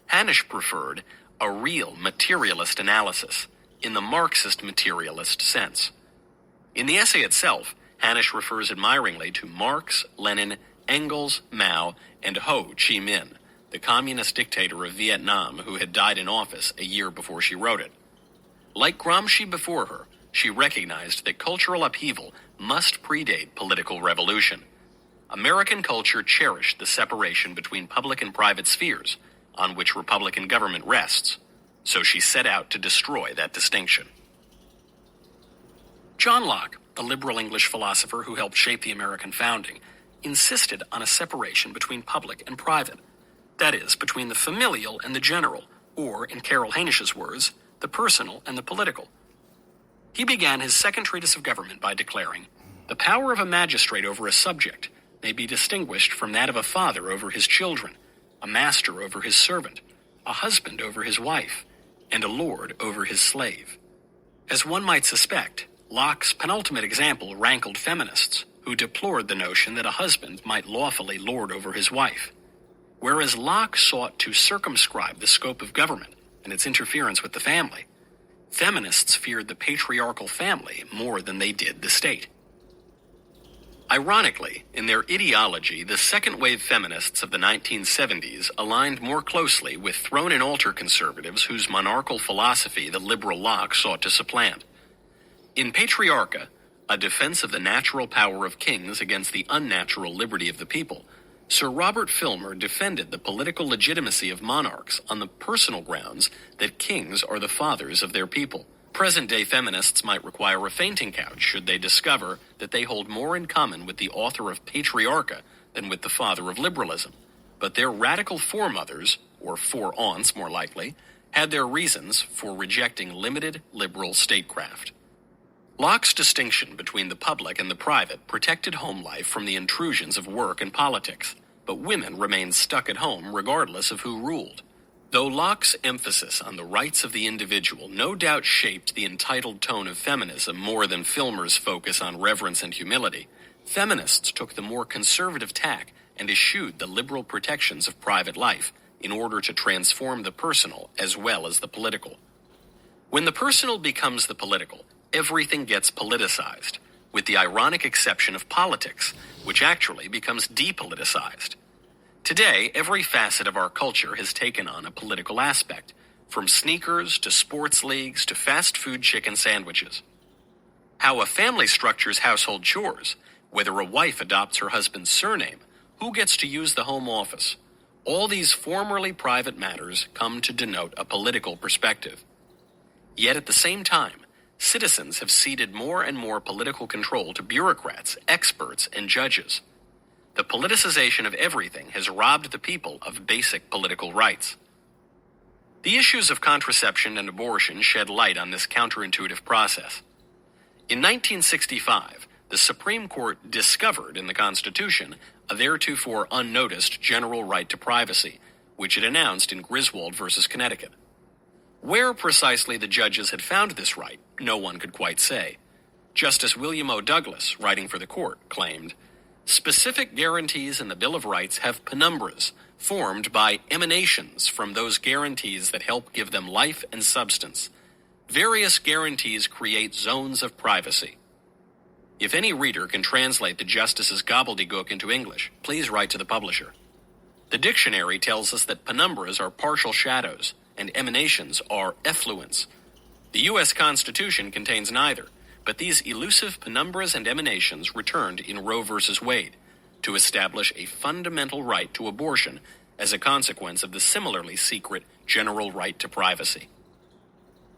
Hanisch preferred a real materialist analysis, in the Marxist materialist sense. In the essay itself, Hanisch refers admiringly to Marx, Lenin, Engels, Mao, and Ho Chi Minh, the communist dictator of Vietnam who had died in office a year before she wrote it. Like Gramsci before her, she recognized that cultural upheaval must predate political revolution. American culture cherished the separation between public and private spheres, on which Republican government rests, so she set out to destroy that distinction. John Locke, the liberal English philosopher who helped shape the American founding, insisted on a separation between public and private. That is, between the familial and the general, or, in Carol Hanisch's words, the personal and the political. He began his second treatise of government by declaring, "The power of a magistrate over a subject may be distinguished from that of a father over his children, a master over his servant, a husband over his wife, and a lord over his slave." As one might suspect, Locke's penultimate example rankled feminists, who deplored the notion that a husband might lawfully lord over his wife. Whereas Locke sought to circumscribe the scope of government and its interference with the family, feminists feared the patriarchal family more than they did the state. Ironically, in their ideology, the second-wave feminists of the 1970s aligned more closely with thrown-and-altar conservatives whose monarchical philosophy the liberal Locke sought to supplant. In Patriarcha, a defense of the natural power of kings against the unnatural liberty of the people, Sir Robert Filmer defended the political legitimacy of monarchs on the personal grounds that kings are the fathers of their people. Present-day feminists might require a fainting couch should they discover that they hold more in common with the author of Patriarcha than with the father of liberalism. But their radical foremothers, or foreaunts more likely, had their reasons for rejecting limited liberal statecraft. Locke's distinction between the public and the private protected home life from the intrusions of work and politics, but women remained stuck at home regardless of who ruled. Though Locke's emphasis on the rights of the individual no doubt shaped the entitled tone of feminism more than Filmer's focus on reverence and humility, feminists took the more conservative tack and eschewed the liberal protections of private life in order to transform the personal as well as the political. When the personal becomes the political, everything gets politicized, with the ironic exception of politics, which actually becomes depoliticized. Today, every facet of our culture has taken on a political aspect, from sneakers to sports leagues to fast food chicken sandwiches. How a family structures household chores, whether a wife adopts her husband's surname, who gets to use the home office, all these formerly private matters come to denote a political perspective. Yet at the same time, citizens have ceded more and more political control to bureaucrats, experts, and judges. The politicization of everything has robbed the people of basic political rights. The issues of contraception and abortion shed light on this counterintuitive process. In 1965, the Supreme Court discovered in the Constitution a theretofore unnoticed general right to privacy, which it announced in Griswold versus Connecticut. Where precisely the judges had found this right, no one could quite say. Justice William O. Douglas, writing for the court, claimed, "Specific guarantees in the Bill of Rights have penumbras formed by emanations from those guarantees that help give them life and substance. Various guarantees create zones of privacy." If any reader can translate the justice's gobbledygook into English, please write to the publisher. The dictionary tells us that penumbras are partial shadows and emanations are effluents. The U.S. Constitution contains neither, but these elusive penumbras and emanations returned in Roe v. Wade to establish a fundamental right to abortion as a consequence of the similarly secret general right to privacy.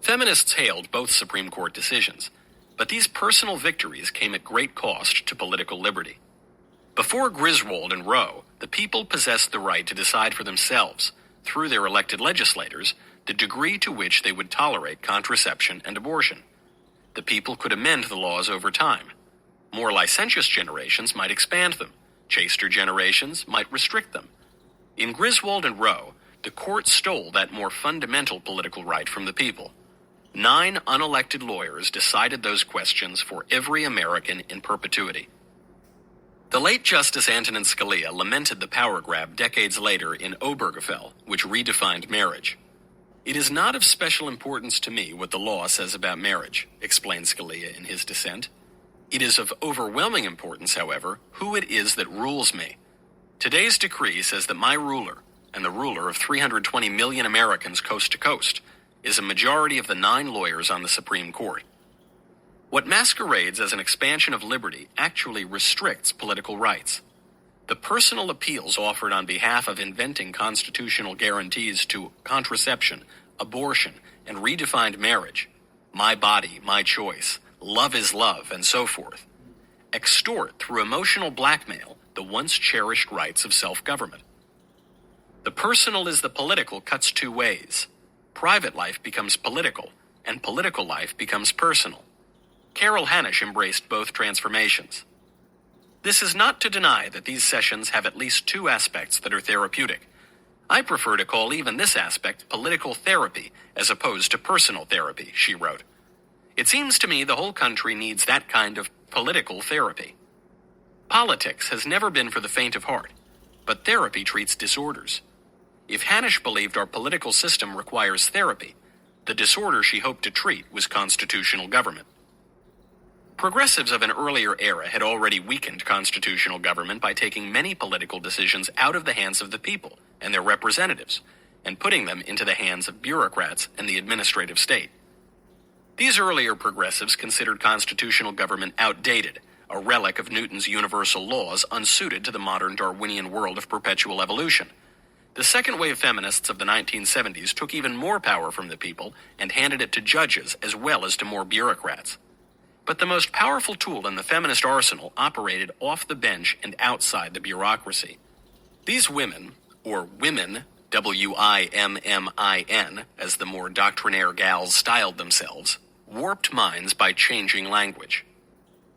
Feminists hailed both Supreme Court decisions, but these personal victories came at great cost to political liberty. Before Griswold and Roe, the people possessed the right to decide for themselves, through their elected legislators, the degree to which they would tolerate contraception and abortion. The people could amend the laws over time. More licentious generations might expand them. Chaster generations might restrict them. In Griswold and Roe, the court stole that more fundamental political right from the people. 9 unelected lawyers decided those questions for every American in perpetuity. The late Justice Antonin Scalia lamented the power grab decades later in Obergefell, which redefined marriage. "It is not of special importance to me what the law says about marriage," explained Scalia in his dissent. "It is of overwhelming importance, however, who it is that rules me. Today's decree says that my ruler, and the ruler of 320 million Americans coast to coast, is a majority of the 9 lawyers on the Supreme Court. What masquerades as an expansion of liberty actually restricts political rights. The personal appeals offered on behalf of inventing constitutional guarantees to contraception, abortion, and redefined marriage, my body, my choice, love is love, and so forth, extort through emotional blackmail the once cherished rights of self-government. The personal is the political cuts 2 ways. Private life becomes political, and political life becomes personal. Carol Hanisch embraced both transformations. This is not to deny that these sessions have at least 2 aspects that are therapeutic. I prefer to call even this aspect political therapy as opposed to personal therapy, she wrote. It seems to me the whole country needs that kind of political therapy. Politics has never been for the faint of heart, but therapy treats disorders. If Hanisch believed our political system requires therapy, the disorder she hoped to treat was constitutional government. Progressives of an earlier era had already weakened constitutional government by taking many political decisions out of the hands of the people and their representatives, and putting them into the hands of bureaucrats and the administrative state. These earlier progressives considered constitutional government outdated, a relic of Newton's universal laws unsuited to the modern Darwinian world of perpetual evolution. The second wave feminists of the 1970s took even more power from the people and handed it to judges as well as to more bureaucrats. But the most powerful tool in the feminist arsenal operated off the bench and outside the bureaucracy. These women, or women, W-I-M-M-I-N, as the more doctrinaire gals styled themselves, warped minds by changing language.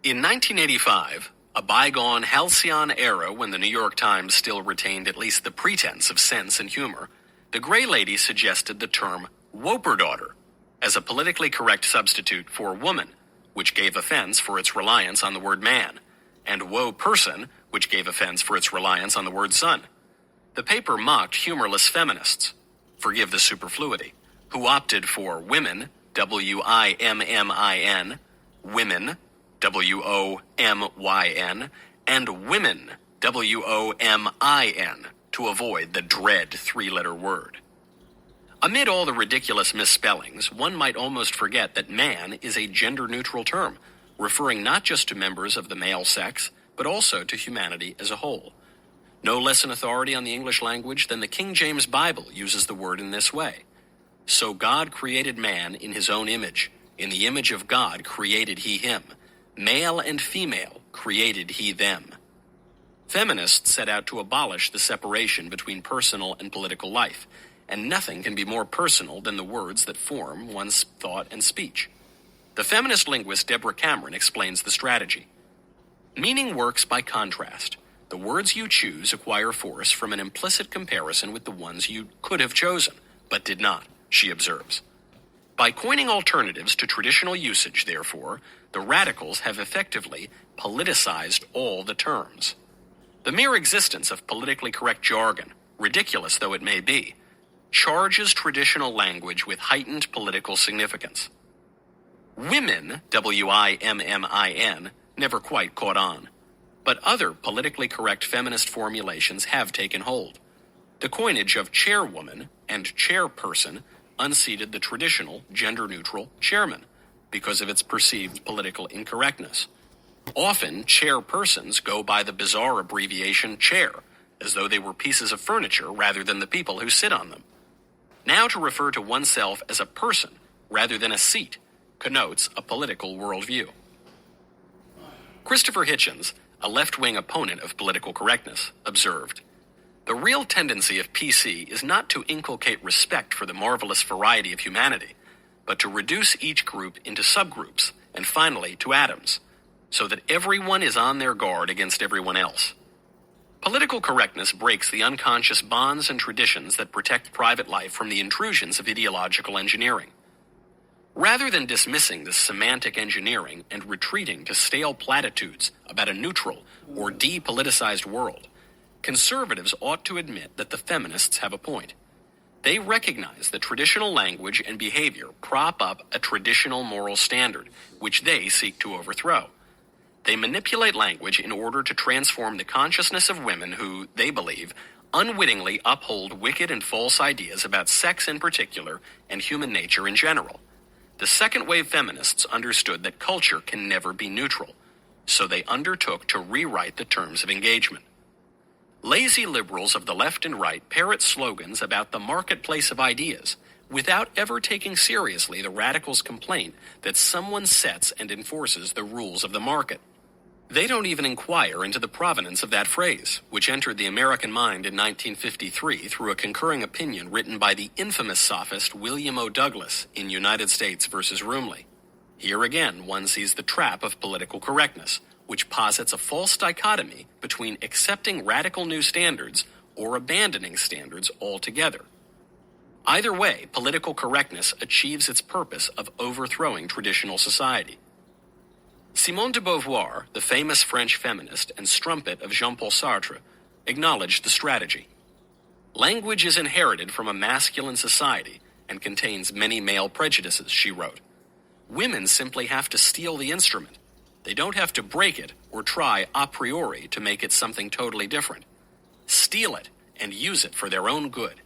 In 1985, a bygone halcyon era when the New York Times still retained at least the pretense of sense and humor, the Gray Lady suggested the term "woperdaughter" as a politically correct substitute for woman, which gave offense for its reliance on the word man, and woe person, which gave offense for its reliance on the word son. The paper mocked humorless feminists, forgive the superfluity, who opted for women, W-I-M-M-I-N, women, W-O-M-Y-N, and women, W-O-M-I-N, to avoid the dread 3-letter word. Amid all the ridiculous misspellings, one might almost forget that man is a gender-neutral term, referring not just to members of the male sex, but also to humanity as a whole. No less an authority on the English language than the King James Bible uses the word in this way. So God created man in his own image. In the image of God created he him. Male and female created he them. Feminists set out to abolish the separation between personal and political life, and nothing can be more personal than the words that form one's thought and speech. The feminist linguist Deborah Cameron explains the strategy. Meaning works by contrast. The words you choose acquire force from an implicit comparison with the ones you could have chosen, but did not, she observes. By coining alternatives to traditional usage, therefore, the radicals have effectively politicized all the terms. The mere existence of politically correct jargon, ridiculous though it may be, charges traditional language with heightened political significance. Women, W-I-M-M-I-N, never quite caught on, but other politically correct feminist formulations have taken hold. The coinage of chairwoman and chairperson unseated the traditional gender-neutral chairman because of its perceived political incorrectness. Often, chairpersons go by the bizarre abbreviation chair, as though they were pieces of furniture rather than the people who sit on them. Now to refer to oneself as a person rather than a seat connotes a political worldview. Christopher Hitchens, a left-wing opponent of political correctness, observed, "The real tendency of PC is not to inculcate respect for the marvelous variety of humanity, but to reduce each group into subgroups and finally to atoms, so that everyone is on their guard against everyone else. Political correctness breaks the unconscious bonds and traditions that protect private life from the intrusions of ideological engineering. Rather than dismissing this semantic engineering and retreating to stale platitudes about a neutral or depoliticized world, conservatives ought to admit that the feminists have a point. They recognize that traditional language and behavior prop up a traditional moral standard, which they seek to overthrow. They manipulate language in order to transform the consciousness of women who, they believe, unwittingly uphold wicked and false ideas about sex in particular and human nature in general. The second-wave feminists understood that culture can never be neutral, so they undertook to rewrite the terms of engagement. Lazy liberals of the left and right parrot slogans about the marketplace of ideas without ever taking seriously the radicals' complaint that someone sets and enforces the rules of the market. They don't even inquire into the provenance of that phrase, which entered the American mind in 1953 through a concurring opinion written by the infamous sophist William O. Douglas in United States versus Roomley. Here again, one sees the trap of political correctness, which posits a false dichotomy between accepting radical new standards or abandoning standards altogether. Either way, political correctness achieves its purpose of overthrowing traditional society. Simone de Beauvoir, the famous French feminist and strumpet of Jean-Paul Sartre, acknowledged the strategy. Language is inherited from a masculine society and contains many male prejudices, she wrote. Women simply have to steal the instrument. They don't have to break it or try a priori to make it something totally different. Steal it and use it for their own good.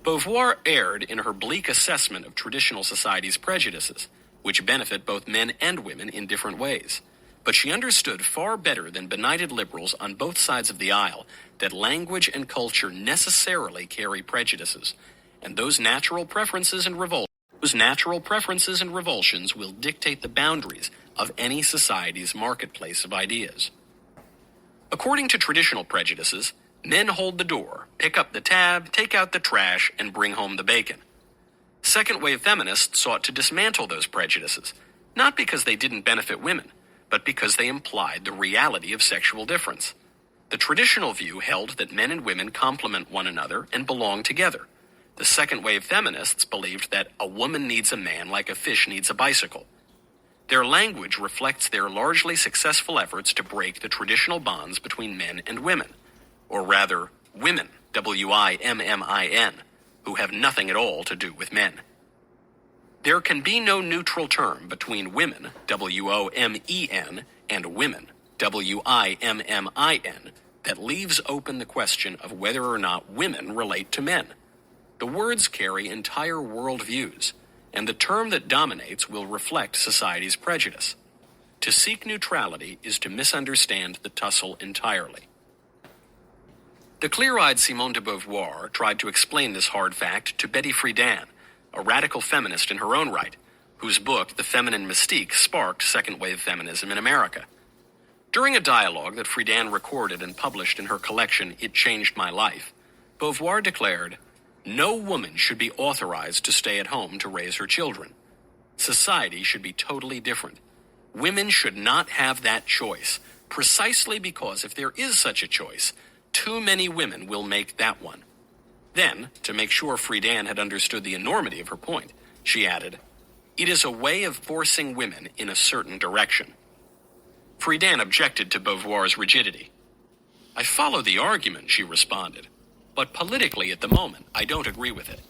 Beauvoir erred in her bleak assessment of traditional society's prejudices, which benefit both men and women in different ways. But she understood far better than benighted liberals on both sides of the aisle that language and culture necessarily carry prejudices, and those natural preferences and revulsions will dictate the boundaries of any society's marketplace of ideas. According to traditional prejudices, men hold the door, pick up the tab, take out the trash, and bring home the bacon. Second-wave feminists sought to dismantle those prejudices, not because they didn't benefit women, but because they implied the reality of sexual difference. The traditional view held that men and women complement one another and belong together. The second-wave feminists believed that a woman needs a man like a fish needs a bicycle. Their language reflects their largely successful efforts to break the traditional bonds between men and women, or rather, women, W-I-M-M-I-N, who have nothing at all to do with men. There can be no neutral term between women, W-O-M-E-N, and women, W-I-M-M-I-N, that leaves open the question of whether or not women relate to men. The words carry entire worldviews, and the term that dominates will reflect society's prejudice. To seek neutrality is to misunderstand the tussle entirely. The clear-eyed Simone de Beauvoir tried to explain this hard fact to Betty Friedan, a radical feminist in her own right, whose book, The Feminine Mystique, sparked second-wave feminism in America. During a dialogue that Friedan recorded and published in her collection, It Changed My Life, Beauvoir declared, "No woman should be authorized to stay at home to raise her children. Society should be totally different. Women should not have that choice, precisely because if there is such a choice, too many women will make that one." Then, to make sure Friedan had understood the enormity of her point, she added, "It is a way of forcing women in a certain direction." Friedan objected to Beauvoir's rigidity. "I follow the argument," she responded, "but politically at the moment, I don't agree with it.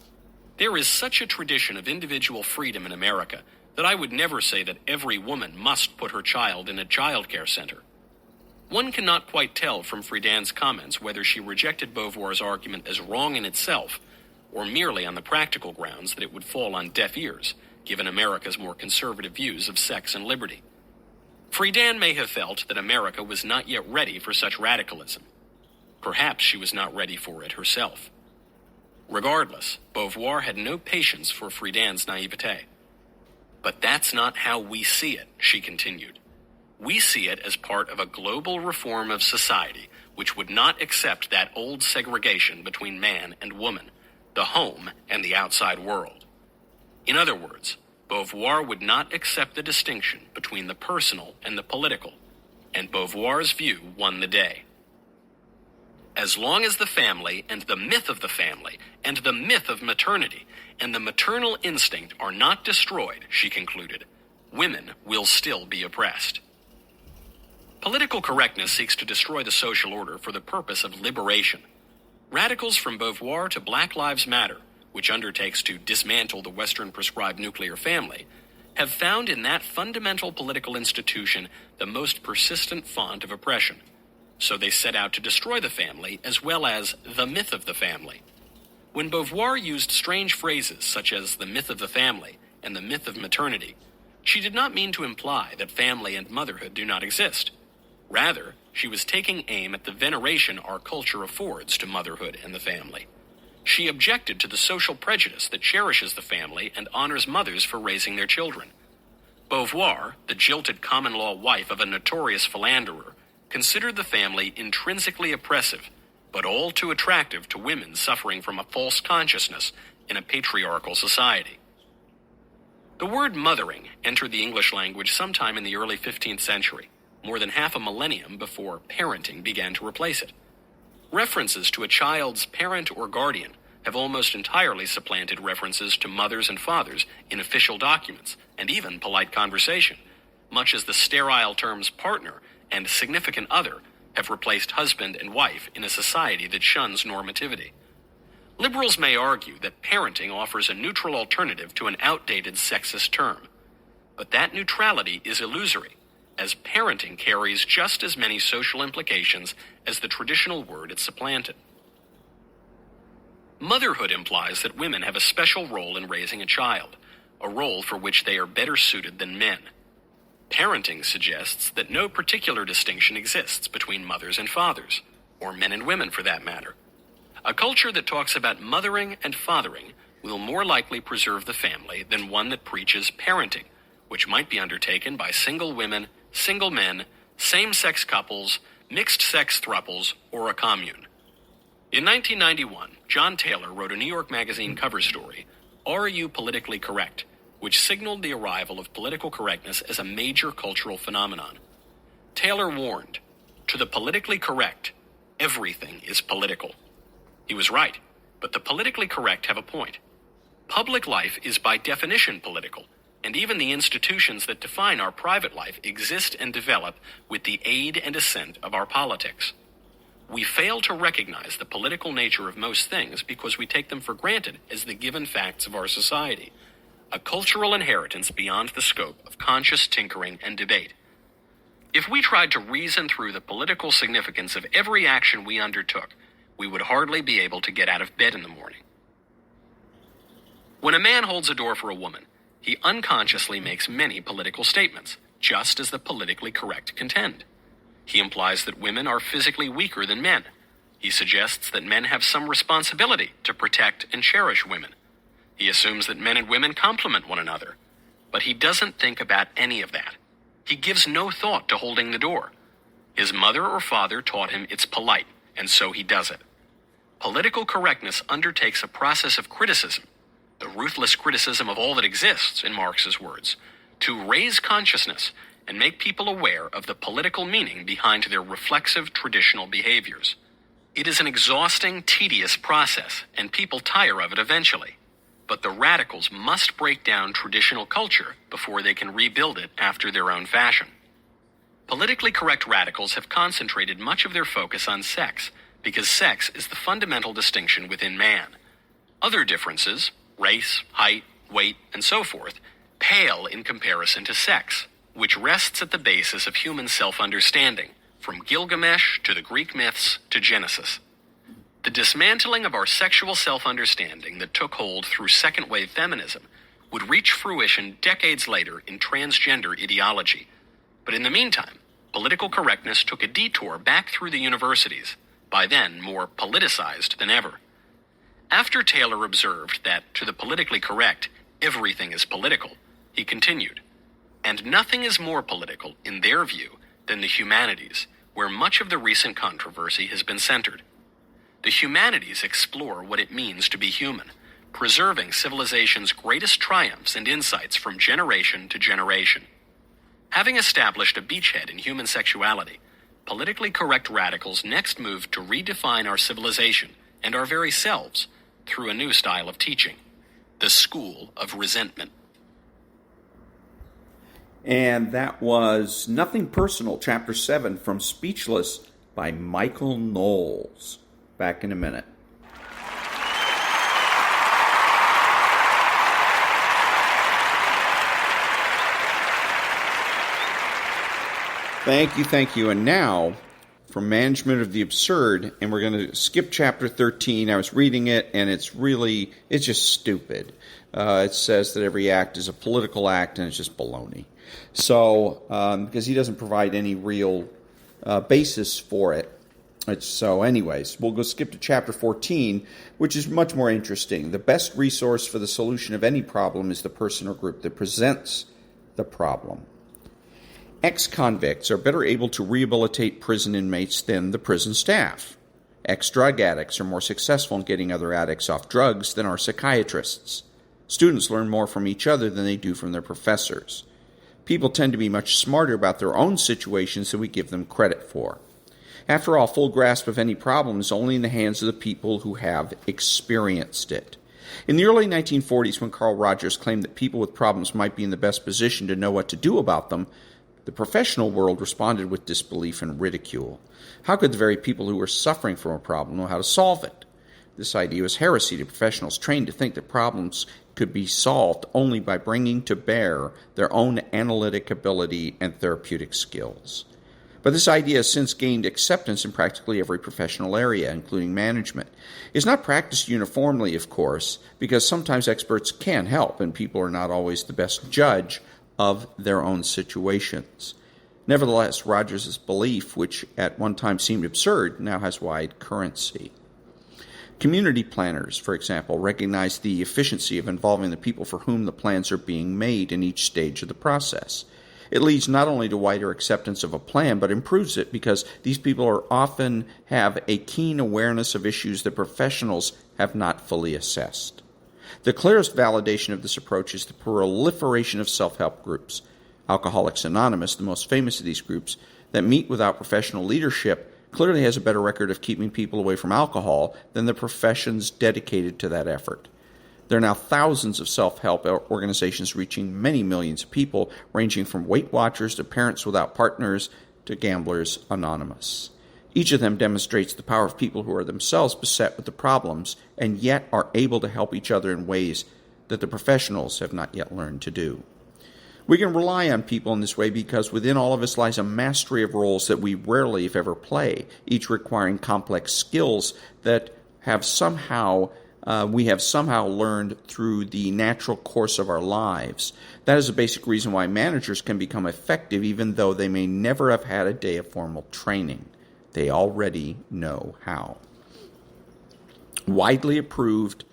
There is such a tradition of individual freedom in America that I would never say that every woman must put her child in a child care center. One cannot quite tell from Friedan's comments whether she rejected Beauvoir's argument as wrong in itself, or merely on the practical grounds that it would fall on deaf ears, given America's more conservative views of sex and liberty. Friedan may have felt that America was not yet ready for such radicalism. Perhaps she was not ready for it herself. Regardless, Beauvoir had no patience for Friedan's naivete. But that's not how we see it, she continued. We see it as part of a global reform of society which would not accept that old segregation between man and woman, the home and the outside world. In other words, Beauvoir would not accept the distinction between the personal and the political, and Beauvoir's view won the day. As long as the family and the myth of the family and the myth of maternity and the maternal instinct are not destroyed, she concluded, women will still be oppressed. Political correctness seeks to destroy the social order for the purpose of liberation. Radicals from Beauvoir to Black Lives Matter, which undertakes to dismantle the Western prescribed nuclear family, have found in that fundamental political institution the most persistent font of oppression. So they set out to destroy the family as well as the myth of the family. When Beauvoir used strange phrases such as the myth of the family and the myth of maternity, she did not mean to imply that family and motherhood do not exist. Rather, she was taking aim at the veneration our culture affords to motherhood and the family. She objected to the social prejudice that cherishes the family and honors mothers for raising their children. Beauvoir, the jilted common-law wife of a notorious philanderer, considered the family intrinsically oppressive, but all too attractive to women suffering from a false consciousness in a patriarchal society. The word mothering entered the English language sometime in the early 15th century, more than half a millennium before parenting began to replace it. References to a child's parent or guardian have almost entirely supplanted references to mothers and fathers in official documents and even polite conversation, much as the sterile terms partner and significant other have replaced husband and wife in a society that shuns normativity. Liberals may argue that parenting offers a neutral alternative to an outdated sexist term, but that neutrality is illusory, as parenting carries just as many social implications as the traditional word it supplanted. Motherhood implies that women have a special role in raising a child, a role for which they are better suited than men. Parenting suggests that no particular distinction exists between mothers and fathers, or men and women for that matter. A culture that talks about mothering and fathering will more likely preserve the family than one that preaches parenting, which might be undertaken by single women, single men, same-sex couples, mixed-sex thruples, or a commune. In 1991, John Taylor wrote a New York Magazine cover story, Are You Politically Correct?, which signaled the arrival of political correctness as a major cultural phenomenon. Taylor warned, to the politically correct, everything is political. He was right, but the politically correct have a point. Public life is by definition political, and even the institutions that define our private life exist and develop with the aid and assent of our politics. We fail to recognize the political nature of most things because we take them for granted as the given facts of our society, a cultural inheritance beyond the scope of conscious tinkering and debate. If we tried to reason through the political significance of every action we undertook, we would hardly be able to get out of bed in the morning. When a man holds a door for a woman, he unconsciously makes many political statements, just as the politically correct contend. He implies that women are physically weaker than men. He suggests that men have some responsibility to protect and cherish women. He assumes that men and women complement one another. But he doesn't think about any of that. He gives no thought to holding the door. His mother or father taught him it's polite, and so he does it. Political correctness undertakes a process of criticism, the ruthless criticism of all that exists, in Marx's words, to raise consciousness and make people aware of the political meaning behind their reflexive traditional behaviors. It is an exhausting, tedious process, and people tire of it eventually. But the radicals must break down traditional culture before they can rebuild it after their own fashion. Politically correct radicals have concentrated much of their focus on sex, because sex is the fundamental distinction within man. Other differences, race, height, weight, and so forth, pale in comparison to sex, which rests at the basis of human self-understanding, from Gilgamesh to the Greek myths to Genesis. The dismantling of our sexual self-understanding that took hold through second-wave feminism would reach fruition decades later in transgender ideology. But in the meantime, political correctness took a detour back through the universities, by then more politicized than ever. After Taylor observed that, to the politically correct, everything is political, he continued, "And nothing is more political, in their view, than the humanities, where much of the recent controversy has been centered. The humanities explore what it means to be human, preserving civilization's greatest triumphs and insights from generation to generation. Having established a beachhead in human sexuality, politically correct radicals next moved to redefine our civilization and our very selves through a new style of teaching, the school of resentment." And that was Nothing Personal, Chapter 7 from Speechless by Michael Knowles. Back in a minute. Thank you. And now, from Management of the Absurd, and we're going to skip Chapter 13. I was reading it, and it's just stupid. It says that every act is a political act, and it's just baloney. So, because he doesn't provide any real basis for it. So anyways, we'll go skip to Chapter 14, which is much more interesting. The best resource for the solution of any problem is the person or group that presents the problem. Ex-convicts are better able to rehabilitate prison inmates than the prison staff. Ex-drug addicts are more successful in getting other addicts off drugs than are psychiatrists. Students learn more from each other than they do from their professors. People tend to be much smarter about their own situations than we give them credit for. After all, full grasp of any problem is only in the hands of the people who have experienced it. In the early 1940s, when Carl Rogers claimed that people with problems might be in the best position to know what to do about them, the professional world responded with disbelief and ridicule. How could the very people who were suffering from a problem know how to solve it? This idea was heresy to professionals trained to think that problems could be solved only by bringing to bear their own analytic ability and therapeutic skills. But this idea has since gained acceptance in practically every professional area, including management. It's not practiced uniformly, of course, because sometimes experts can help, and people are not always the best judge of their own situations. Nevertheless, Rogers' belief, which at one time seemed absurd, now has wide currency. Community planners, for example, recognize the efficiency of involving the people for whom the plans are being made in each stage of the process. It leads not only to wider acceptance of a plan, but improves it because these people often have a keen awareness of issues that professionals have not fully assessed. The clearest validation of this approach is the proliferation of self-help groups. Alcoholics Anonymous, the most famous of these groups, that meet without professional leadership, clearly has a better record of keeping people away from alcohol than the professions dedicated to that effort. There are now thousands of self-help organizations reaching many millions of people, ranging from Weight Watchers to Parents Without Partners to Gamblers Anonymous. Each of them demonstrates the power of people who are themselves beset with the problems and yet are able to help each other in ways that the professionals have not yet learned to do. We can rely on people in this way because within all of us lies a mastery of roles that we rarely, if ever, play, each requiring complex skills that we have somehow learned through the natural course of our lives. That is a basic reason why managers can become effective even though they may never have had a day of formal training. They already know how. Widely approved,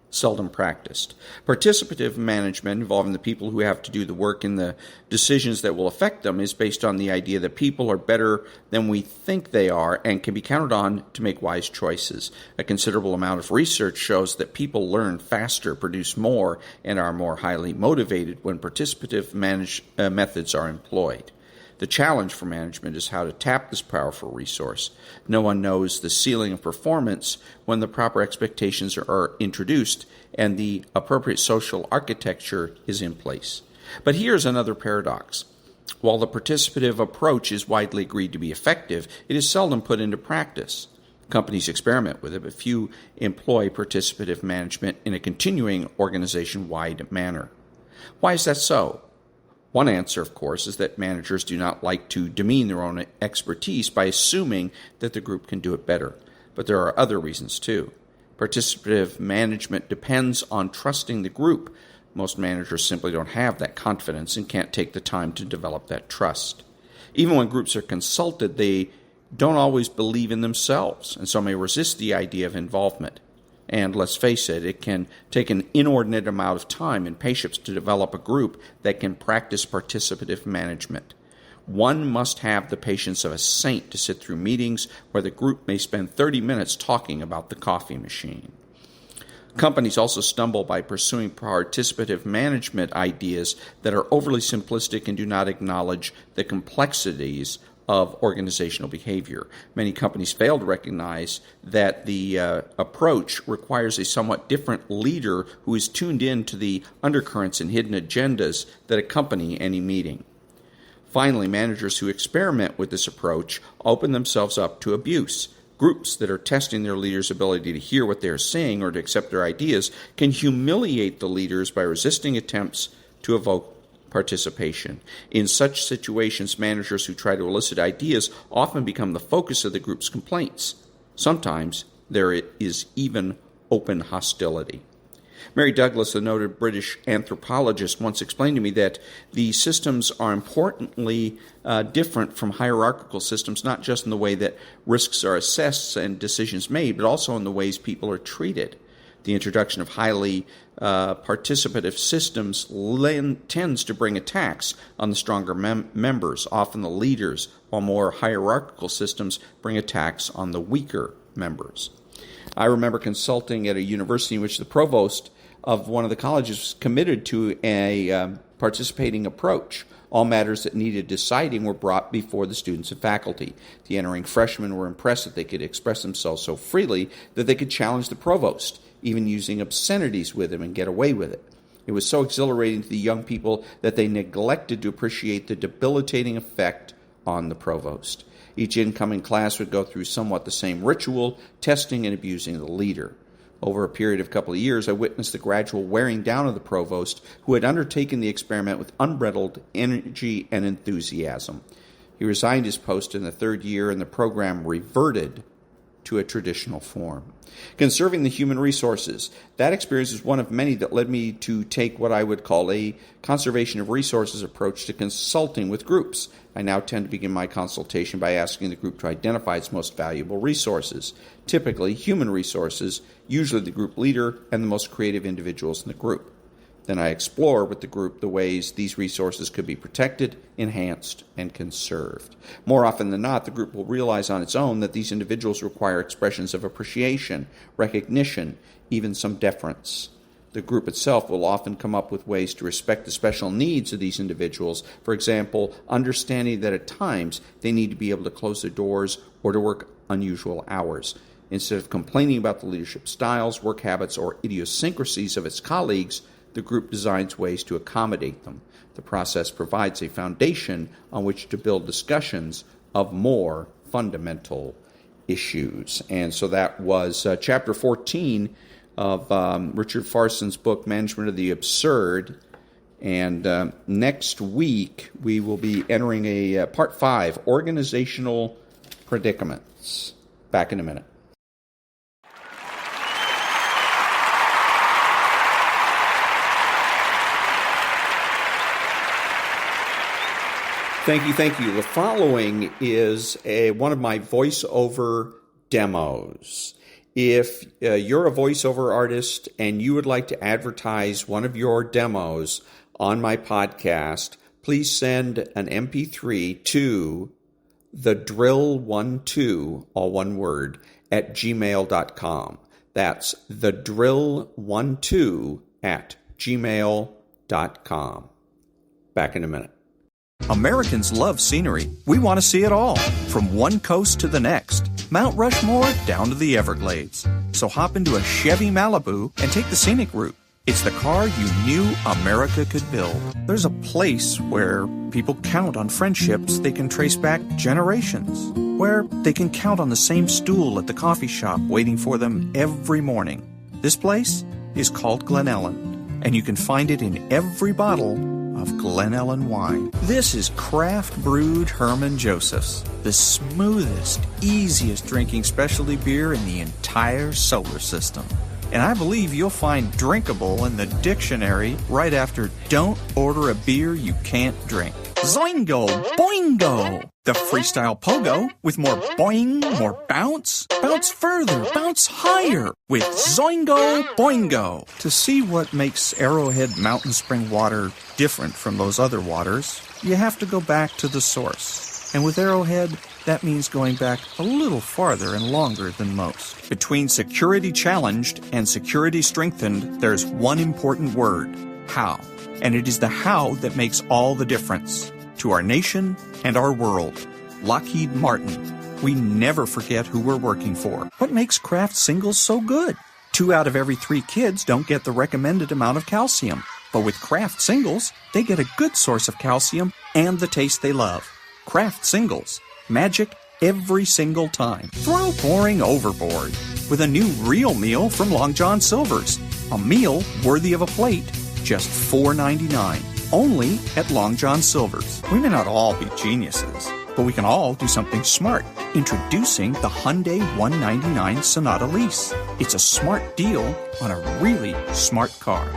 seldom practiced. Participative management involving the people who have to do the work and the decisions that will affect them is based on the idea that people are better than we think they are and can be counted on to make wise choices. A considerable amount of research shows that people learn faster, produce more, and are more highly motivated when participative methods are employed. The challenge for management is how to tap this powerful resource. No one knows the ceiling of performance when the proper expectations are introduced and the appropriate social architecture is in place. But here's another paradox. While the participative approach is widely agreed to be effective, it is seldom put into practice. Companies experiment with it, but few employ participative management in a continuing organization-wide manner. Why is that so? One answer, of course, is that managers do not like to demean their own expertise by assuming that the group can do it better. But there are other reasons, too. Participative management depends on trusting the group. Most managers simply don't have that confidence and can't take the time to develop that trust. Even when groups are consulted, they don't always believe in themselves, and so may resist the idea of involvement. And let's face it, it can take an inordinate amount of time and patience to develop a group that can practice participative management. One must have the patience of a saint to sit through meetings where the group may spend 30 minutes talking about the coffee machine. Companies also stumble by pursuing participative management ideas that are overly simplistic and do not acknowledge the complexities of organizational behavior. Many companies fail to recognize that the approach requires a somewhat different leader who is tuned in to the undercurrents and hidden agendas that accompany any meeting. Finally, managers who experiment with this approach open themselves up to abuse. Groups that are testing their leaders' ability to hear what they are saying or to accept their ideas can humiliate the leaders by resisting attempts to evoke participation. In such situations, managers who try to elicit ideas often become the focus of the group's complaints. Sometimes there is even open hostility. Mary Douglas, the noted British anthropologist, once explained to me that the systems are importantly different from hierarchical systems, not just in the way that risks are assessed and decisions made, but also in the ways people are treated. The introduction of highly participative systems tends to bring attacks on the stronger members, often the leaders, while more hierarchical systems bring attacks on the weaker members. I remember consulting at a university in which the provost of one of the colleges was committed to a participating approach. All matters that needed deciding were brought before the students and faculty. The entering freshmen were impressed that they could express themselves so freely that they could challenge the provost, even using obscenities with him, and get away with it. It was so exhilarating to the young people that they neglected to appreciate the debilitating effect on the provost. Each incoming class would go through somewhat the same ritual, testing and abusing the leader. Over a period of a couple of years, I witnessed the gradual wearing down of the provost, who had undertaken the experiment with unbridled energy and enthusiasm. He resigned his post in the third year, and the program reverted to a traditional form. Conserving the human resources. That experience is one of many that led me to take what I would call a conservation of resources approach to consulting with groups. I now tend to begin my consultation by asking the group to identify its most valuable resources, typically human resources, usually the group leader and the most creative individuals in the group. Then I explore with the group the ways these resources could be protected, enhanced, and conserved. More often than not, the group will realize on its own that these individuals require expressions of appreciation, recognition, even some deference. The group itself will often come up with ways to respect the special needs of these individuals. For example, understanding that at times they need to be able to close their doors or to work unusual hours. Instead of complaining about the leadership styles, work habits, or idiosyncrasies of its colleagues, the group designs ways to accommodate them. The process provides a foundation on which to build discussions of more fundamental issues. And so that was chapter 14 of Richard Farson's book, Management of the Absurd. And next week, we will be entering a part 5, Organizational Predicaments. Back in a minute. Thank you. The following is one of my voiceover demos. If you're a voiceover artist and you would like to advertise one of your demos on my podcast, please send an MP3 to thedrill12, all one word, at gmail.com. That's thedrill12 at gmail.com. Back in a minute. Americans love scenery. We want to see it all, from one coast to the next, Mount Rushmore down to the Everglades. So hop into a Chevy Malibu and take the scenic route. It's the car you knew America could build. There's a place where people count on friendships they can trace back generations, where they can count on the same stool at the coffee shop waiting for them every morning. This place is called Glen Ellen, and you can find it in every bottle of Glen Ellen wine. This is craft brewed Herman Joseph's, the smoothest, easiest drinking specialty beer in the entire solar system. And I believe you'll find drinkable in the dictionary right after don't order a beer you can't drink. Zoingo! Boingo! The freestyle pogo with more boing, more bounce. Bounce further, bounce higher with Zoingo Boingo. To see what makes Arrowhead Mountain Spring water different from those other waters, you have to go back to the source. And with Arrowhead, that means going back a little farther and longer than most. Between security challenged and security strengthened, there's one important word: how. And it is the how that makes all the difference to our nation and our world. Lockheed Martin. We never forget who we're working for. What makes Kraft Singles so good? 2 out of every 3 kids don't get the recommended amount of calcium. But with Kraft Singles, they get a good source of calcium and the taste they love. Kraft Singles. Magic every single time. Throw boring overboard with a new real meal from Long John Silver's. A meal worthy of a plate, just $4.99. Only at Long John Silver's. We may not all be geniuses, but we can all do something smart. Introducing the Hyundai 199 Sonata Lease. It's a smart deal on a really smart car.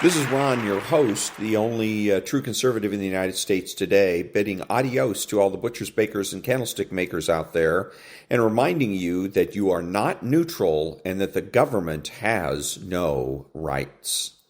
This is Ron, your host, the only true conservative in the United States today, bidding adios to all the butchers, bakers, and candlestick makers out there, and reminding you that you are not neutral and that the government has no rights.